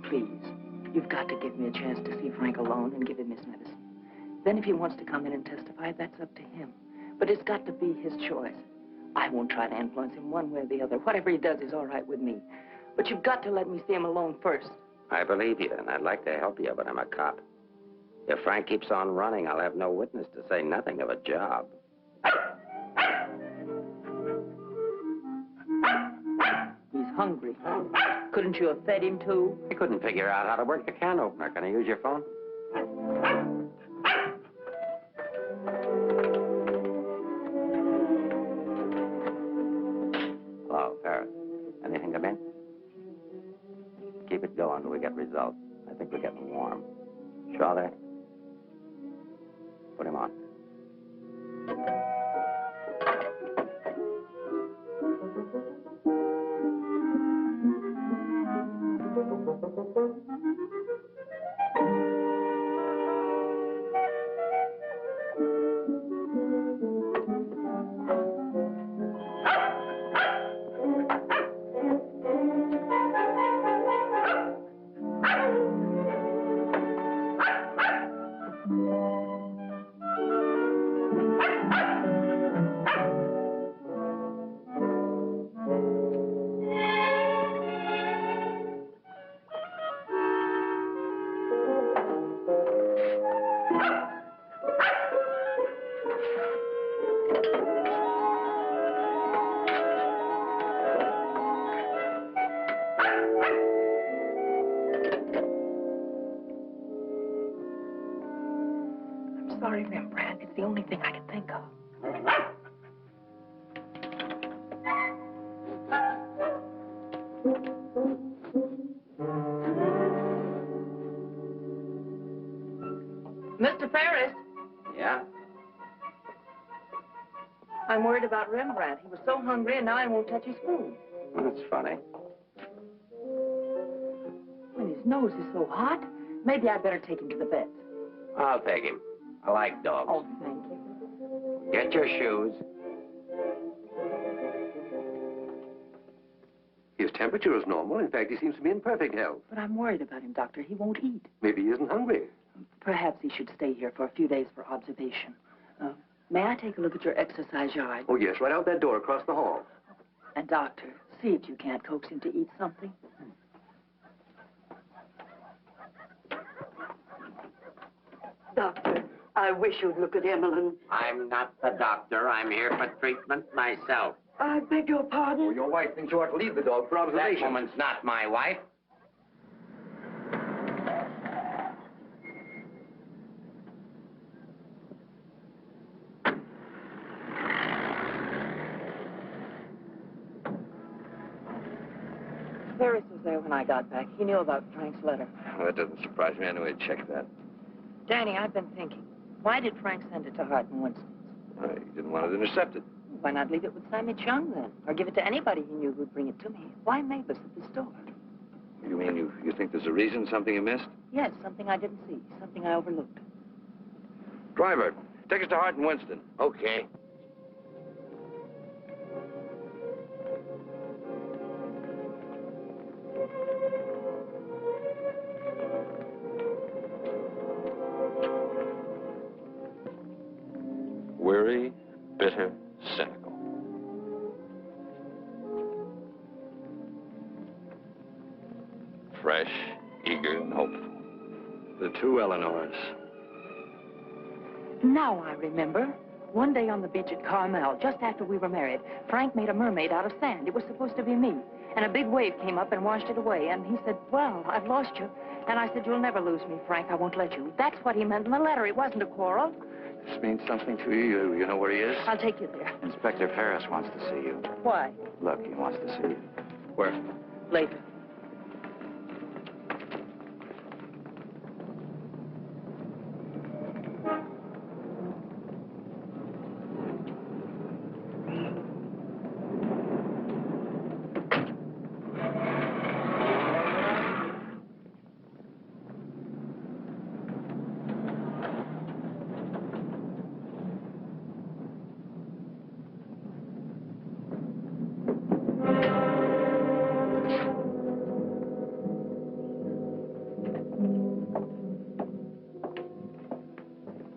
Please, you've got to give me a chance to see Frank alone and give him his medicine. Then if he wants to come in and testify, that's up to him. But it's got to be his choice. I won't try to influence him one way or the other. Whatever he does is all right with me. But you've got to let me see him alone first. I believe you, and I'd like to help you, but I'm a cop. If Frank keeps on running, I'll have no witness to say nothing of a job. He's hungry. Couldn't you have fed him, too? I couldn't figure out how to work the can opener. Can I use your phone? Hello, Ferris. Anything come in? Keep it going till we get results. I think we're getting warm. Shaw there? Put him on. Sorry, Rembrandt. It's the only thing I can think of. Mr. Ferris. I'm worried about Rembrandt. He was so hungry, and now he won't touch his food. Well, that's funny. When his nose is so hot, maybe I'd better take him to the vet. I'll take him. I like dogs. Oh, thank you. Get your shoes. His temperature is normal. In fact, he seems to be in perfect health. But I'm worried about him, Doctor. He won't eat. Maybe he isn't hungry. Perhaps he should stay here for a few days for observation. May I take a look at your exercise yard? Oh, yes, right out that door across the hall. And, Doctor, see if you can't coax him to eat something. Doctor, I wish you'd look at Emmeline. I'm not the doctor. I'm here for treatment myself. I beg your pardon? Oh, your wife thinks you ought to leave the dog for observation. That woman's not my wife. Ferris was there when I got back. He knew about Frank's letter. Well, that doesn't surprise me. I knew he'd check that. Danny, I've been thinking. Why did Frank send it to Hart and Winston? He didn't want it intercepted. Why not leave it with Sammy Chung, then? Or give it to anybody he knew who'd bring it to me? Why Mavis at the store? You mean you think there's a reason, something you missed? Yes, something I didn't see, something I overlooked. Driver, take us to Hart and Winston. Okay. Weary, bitter, cynical. Fresh, eager, and hopeful. The two Eleanors. Now I remember. One day on the beach at Carmel, just after we were married, Frank made a mermaid out of sand. It was supposed to be me. And a big wave came up and washed it away. And he said, well, I've lost you. And I said, you'll never lose me, Frank. I won't let you. That's what he meant in the letter. It wasn't a quarrel. This means something to you. You know where he is? I'll take you there. Inspector Ferris wants to see you. Why? Look, he wants to see you. Where? Later.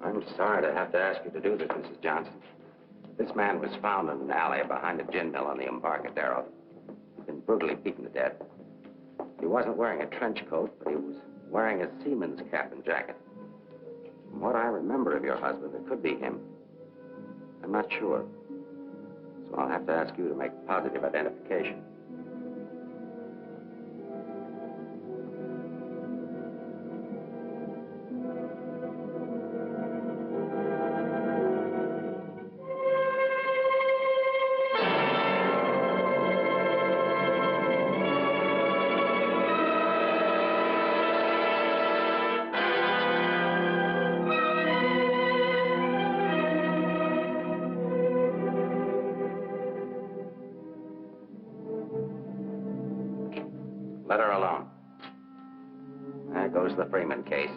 I'm sorry to have to ask you to do this, Mrs. Johnson. This man was found in an alley behind a gin mill on the Embarcadero. He'd been brutally beaten to death. He wasn't wearing a trench coat, but he was wearing a seaman's cap and jacket. From what I remember of your husband, it could be him. I'm not sure. So I'll have to ask you to make positive identification. Let her alone. There goes the Freeman case.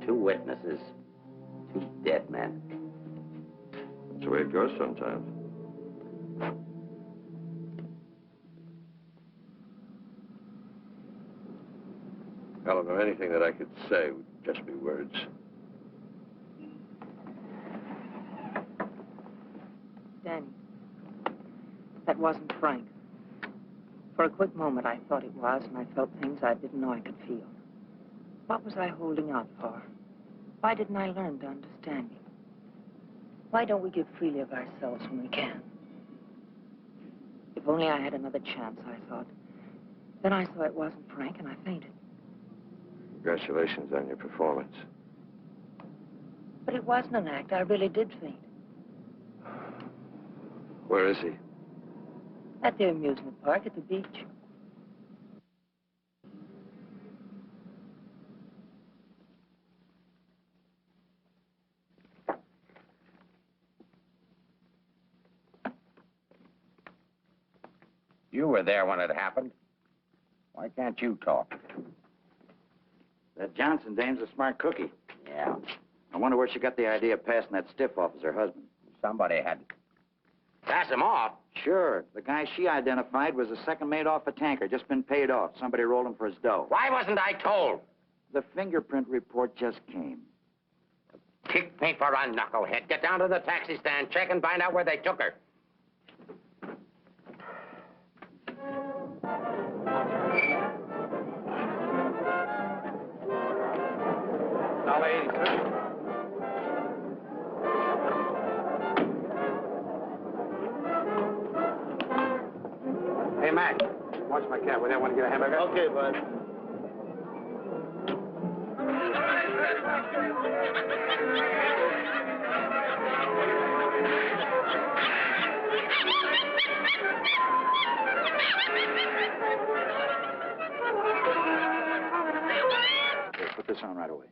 2 witnesses, 2 dead men. That's the way it goes sometimes. Eleanor, anything that I could say would just be words. Danny, that wasn't Frank. For a quick moment, I thought it was, and I felt things I didn't know I could feel. What was I holding out for? Why didn't I learn to understand him? Why don't we give freely of ourselves when we can? If only I had another chance, I thought. Then I saw it wasn't Frank, and I fainted. Congratulations on your performance. But it wasn't an act. I really did faint. Where is he? At the amusement park at the beach. You were there when it happened. Why can't you talk? That Johnson dame's a smart cookie. Yeah. I wonder where she got the idea of passing that stiff off as her husband. Somebody had to pass him off. Sure. The guy she identified was a second mate off a tanker, just been paid off. Somebody rolled him for his dough. Why wasn't I told? The fingerprint report just came. Kick me for a knucklehead. Get down to the taxi stand, check and find out where they took her. $1.80, sir. Hey, Mac, watch my cab. We don't want to get a hamburger. Okay, bud. Here, put this on right away.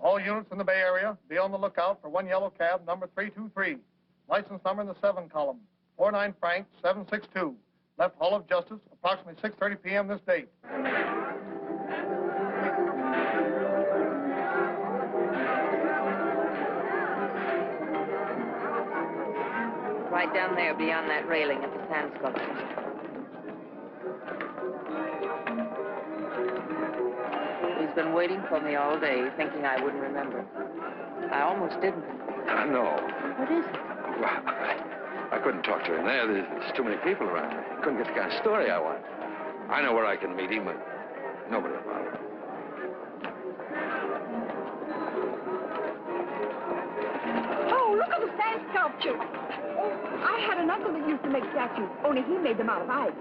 All units in the Bay Area, be on the lookout for one yellow cab, number 323. License number in the 7 column, 49 Frank 762. Left Hall of Justice, approximately 6:30 p.m. this date. Right down there beyond that railing at the sand sculpture. He's been waiting for me all day, thinking I wouldn't remember. I almost didn't. No. What is it? Well, I couldn't talk to him there. There's too many people around. I couldn't get the kind of story I want. I know where I can meet him, but nobody about it. Oh, look at the sand sculpture. Oh, I had an uncle that used to make statues, only he made them out of ice.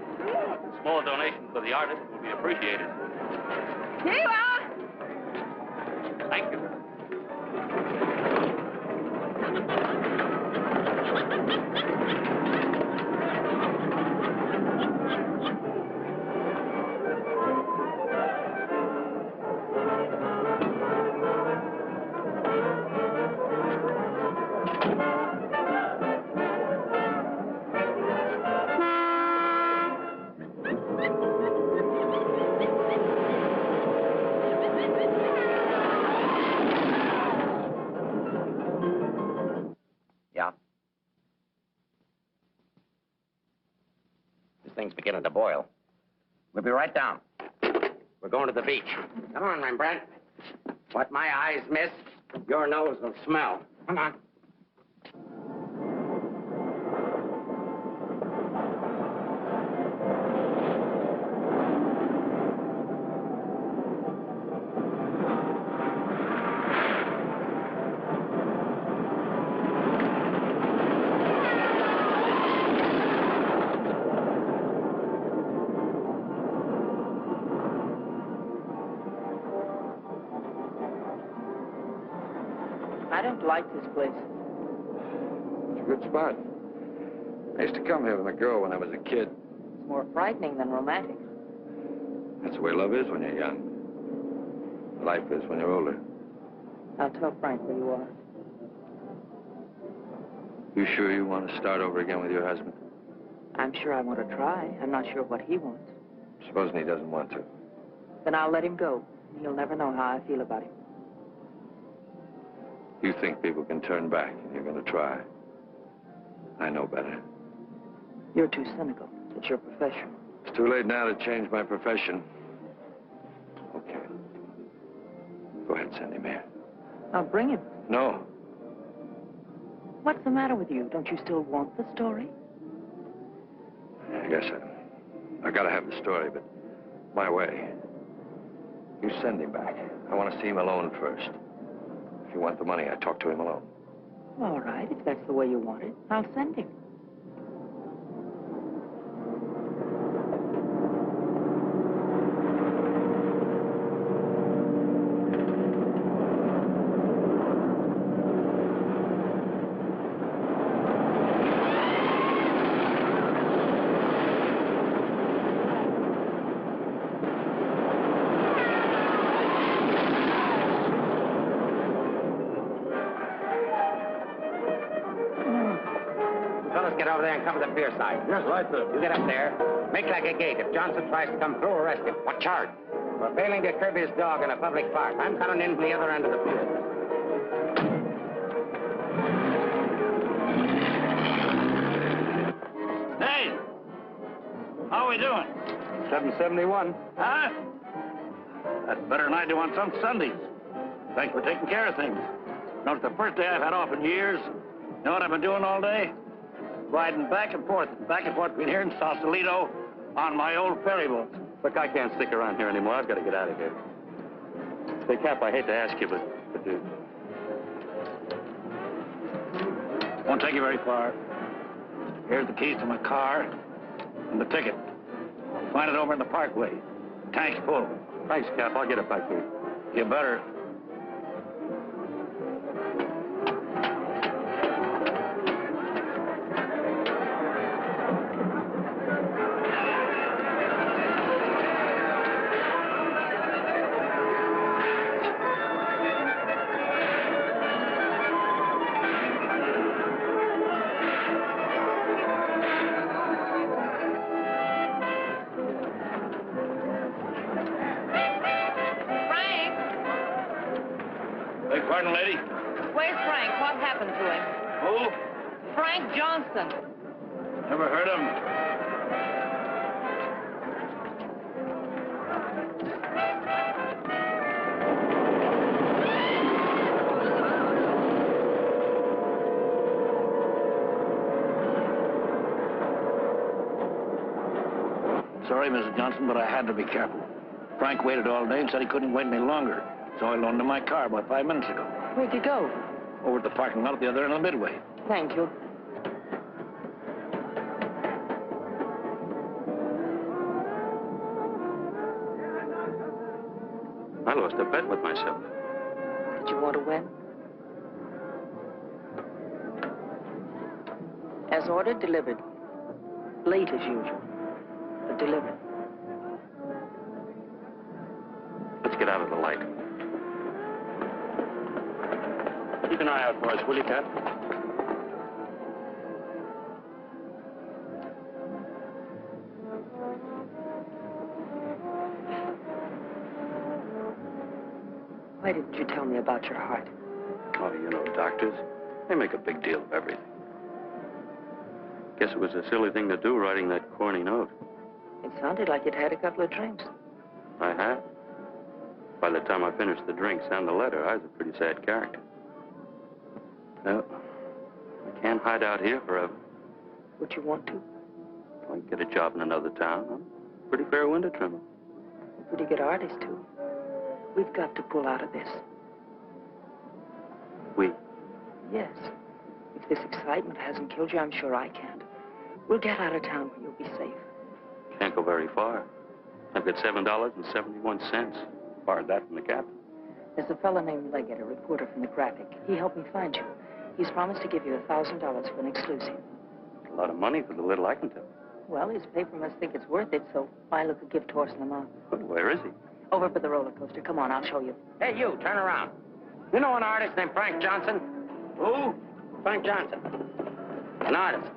Small donation for the artist will be appreciated. Here you are. Thank you. Thing's beginning to boil. We'll be right down. We're going to the beach. Come on, Rembrandt. What my eyes miss, your nose will smell. Come on. I don't like this place. It's a good spot. I used to come here with a girl when I was a kid. It's more frightening than romantic. That's the way love is when you're young. Life is when you're older. I'll tell Frank where you are. You sure you want to start over again with your husband? I'm sure I want to try. I'm not sure what he wants. Supposing he doesn't want to. Then I'll let him go. He'll never know how I feel about him. You think people can turn back, and you're going to try. I know better. You're too cynical. It's your profession. It's too late now to change my profession. Okay. Go ahead, send him here. I'll bring him. No. What's the matter with you? Don't you still want the story? I guess I gotta have the story, but my way. You send him back. I want to see him alone first. If you want the money, I talk to him alone. All right, if that's the way you want it, I'll send him. Just get over there and cover the pier side. Yes, right, sir. You get up there. Make like a gate. If Johnson tries to come through, arrest him. What charge? For failing to curb his dog in a public park. I'm coming in from the other end of the pier. Hey! How are we doing? 771. Huh? That's better than I do on some Sundays. Thanks for taking care of things. You know, it's the first day I've had off in years. You know what I've been doing all day? Riding back and forth between here and Sausalito on my old ferry boat. Look, I can't stick around here anymore. I've got to get out of here. Say, Cap, I hate to ask you, but Won't take you very far. Here's the keys to my car and the ticket. Find it over in the parkway. Tank's full. Thanks, Cap. I'll get it back here. You better. Beg pardon, lady? Where's Frank? What happened to him? Who? Frank Johnson. Never heard of him. Sorry, Mrs. Johnson, but I had to be careful. Frank waited all day and said he couldn't wait any longer. So I loaned him my car about 5 minutes ago. Where'd you go? Over at the parking lot at the other end of the Midway. Thank you. I lost a bet with myself. Did you want to win? As ordered, delivered. Late as usual, but delivered. Let's get out of the light. Keep an eye out for us, will you, Cap? Why didn't you tell me about your heart? Oh, you know, doctors, they make a big deal of everything. Guess it was a silly thing to do, writing that corny note. It sounded like you'd had a couple of drinks. I have. By the time I finished the drinks and the letter, I was a pretty sad character. Well, I can't hide out here forever. Would you want to? I can get a job in another town. I'm a pretty fair window trimmer. A pretty good artist, too. We've got to pull out of this. We? Yes. If this excitement hasn't killed you, I'm sure I can't. We'll get out of town where you'll be safe. Can't go very far. I've got $7.71. Borrowed that from the captain. There's a fellow named Leggett, a reporter from the Graphic. He helped me find you. He's promised to give you $1,000 for an exclusive. A lot of money for the little I can tell. Well, his paper must think it's worth it, so why look a gift horse in the mouth? But where is he? Over by the roller coaster. Come on, I'll show you. Hey, you, turn around. You know an artist named Frank Johnson? Who? Frank Johnson. An artist.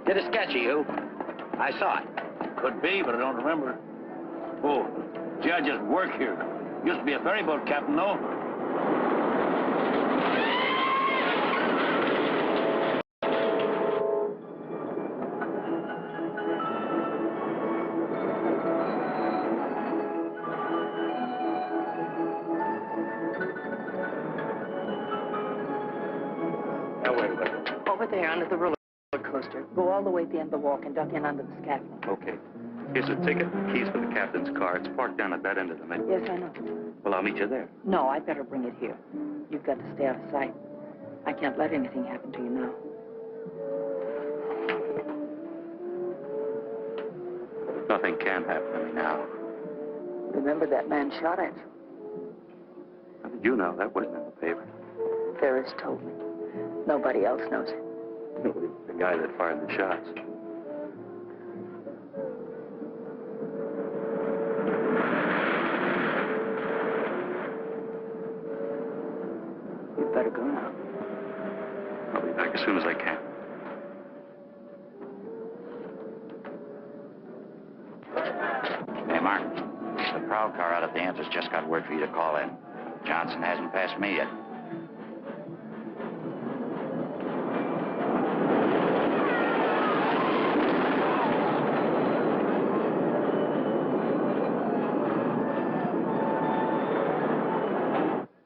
Did a sketch of you. I saw it. Could be, but I don't remember. Oh, gee, I just work here. Used to be a ferry boat captain, though. Over there under the roller coaster. Go all the way to the end of the walk and duck in under the scaffolding. Okay. Here's a ticket and keys for the captain's car. It's parked down at that end of the Midway. Yes, I know. Well, I'll meet you there. No, I'd better bring it here. You've got to stay out of sight. I can't let anything happen to you now. Nothing can happen to me now. Remember that man shot at you? How did you know? That wasn't in the paper. Ferris told me. Nobody else knows it. The guy that fired the shots. You'd better go now. I'll be back as soon as I can. has just got word for you to call in. Johnson hasn't passed me yet.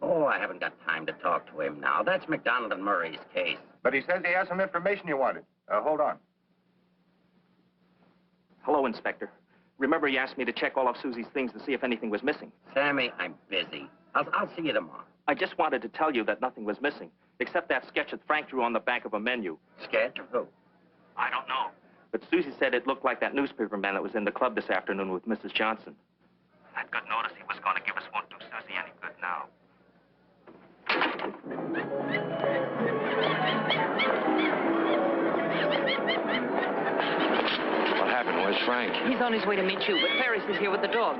Oh, I haven't got time to talk to him now. That's McDonald and Murray's case. But he says he has some information you wanted. Hold on. Hello, Inspector. Remember you asked me to check all of Susie's things to see if anything was missing? Sammy, I'm busy. I'll see you tomorrow. I just wanted to tell you that nothing was missing, except that sketch that Frank drew on the back of a menu. Sketch of who? I don't know. But Susie said it looked like that newspaper man that was in the club this afternoon with Mrs. Johnson. That good notice he was going to give us won't do Susie any good now. What happened? Where's Frank? He's on his way to meet you, but Ferris is here with the dog.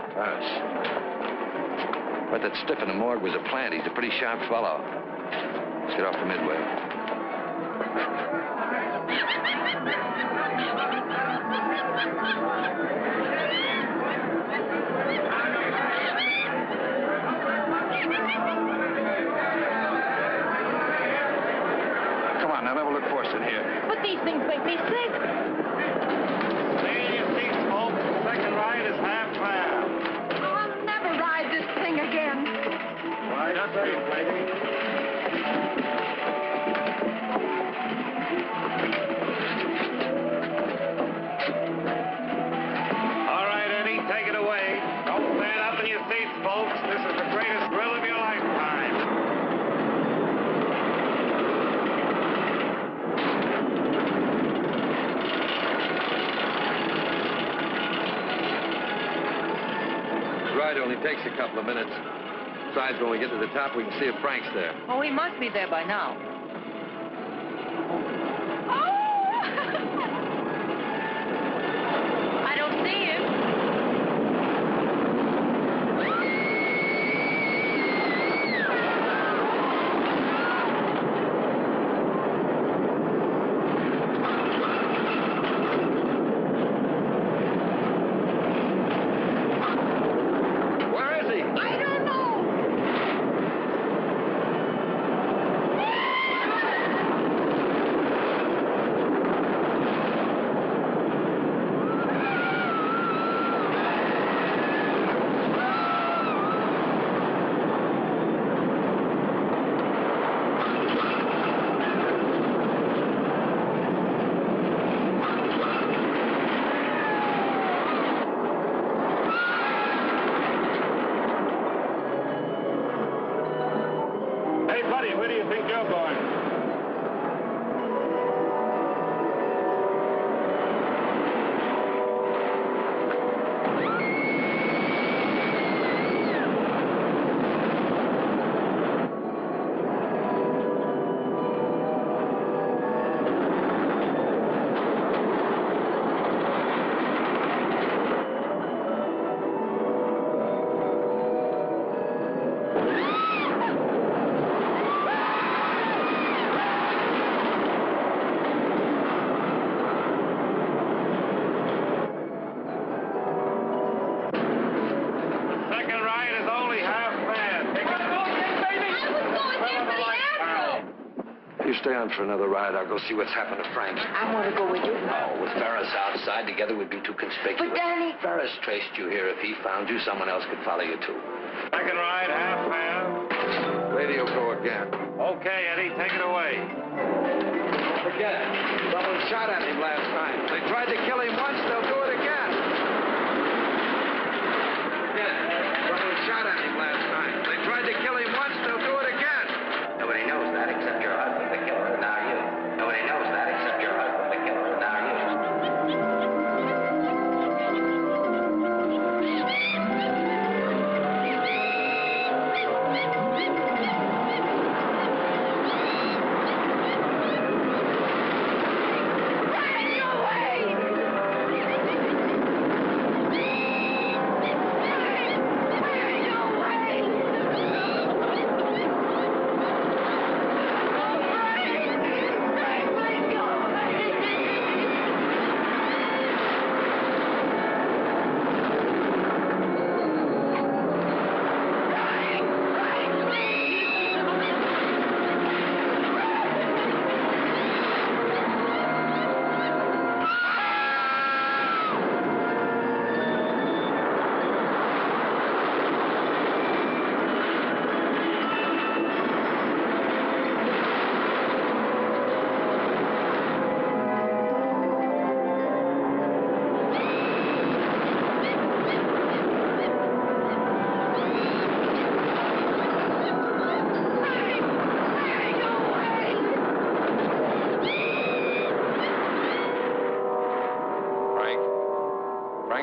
But that stiff in the morgue was a plant. He's a pretty sharp fellow. Let's get off the Midway. Come on, now, never look forced in here. But these things make me sick. Stay in your seats, folks. The second ride is half fare. I'll never ride this thing again. Right up there, lady. All right, Eddie, take it away. Don't stand up in your seats, folks. This is the greatest thrill of your lifetime. The ride only takes a couple of minutes. Besides, when we get to the top, we can see if Frank's there. Oh, he must be there by now. I don't see him. Where is he? I don't know. Hey, buddy, where do you think you're going? Second ride is only half fare. Take it You stay on for another ride. I'll go see what's happened to Frank. I want to go with you. No, with Ferris outside, together we'd be too conspicuous. But, Danny... Ferris traced you here. If he found you, someone else could follow you, too. Second ride, half fare. Radio go again. Okay, Eddie, take it away. Don't forget, someone shot at him last night. They tried to kill him once, they'll do it again. Again, someone shot at him last night. They tried to kill him once, they'll do it again. Nobody knows that except your husband, the killer, and now you. Nobody knows that except your husband, the killer, and now you. Away!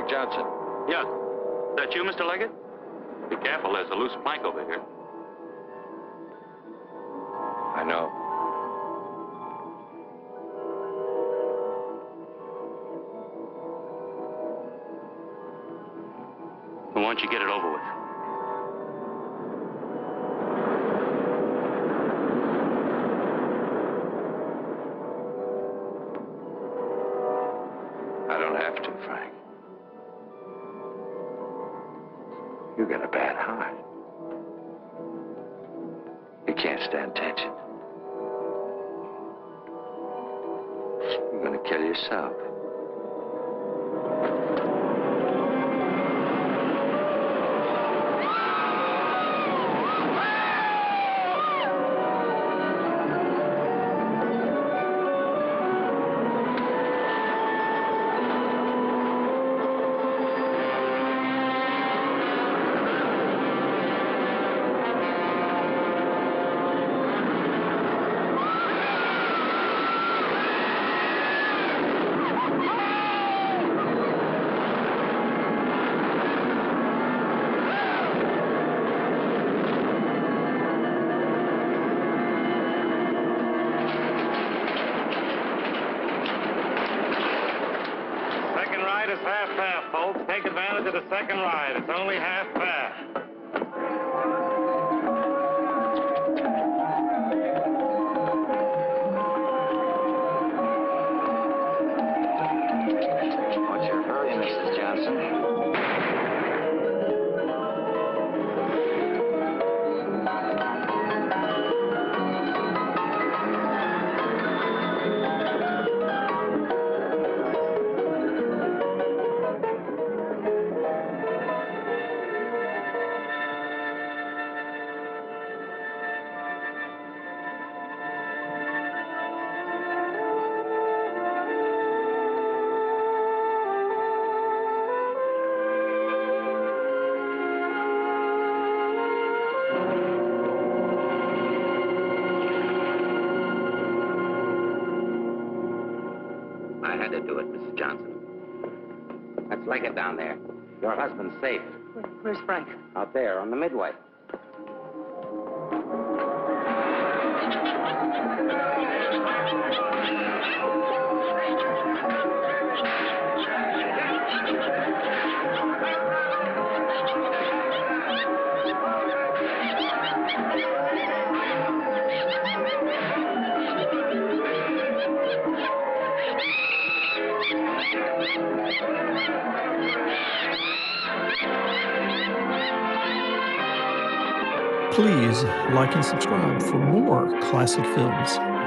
Johnson. Yeah. That you, Mr. Leggett? Be careful, there's a loose plank over here. I know. Why don't you get it over with? I don't have to, Frank. You got a bad heart. You can't stand tension. You're gonna kill yourself. Is half fare, folks. Take advantage of the second ride. It's only half fare. What's your hurry, Mrs. Johnson? I had to do it, Mrs. Johnson. Let's leg it down there. Your husband's safe. Where's Frank? Out there on the midway. Please like and subscribe for more classic films.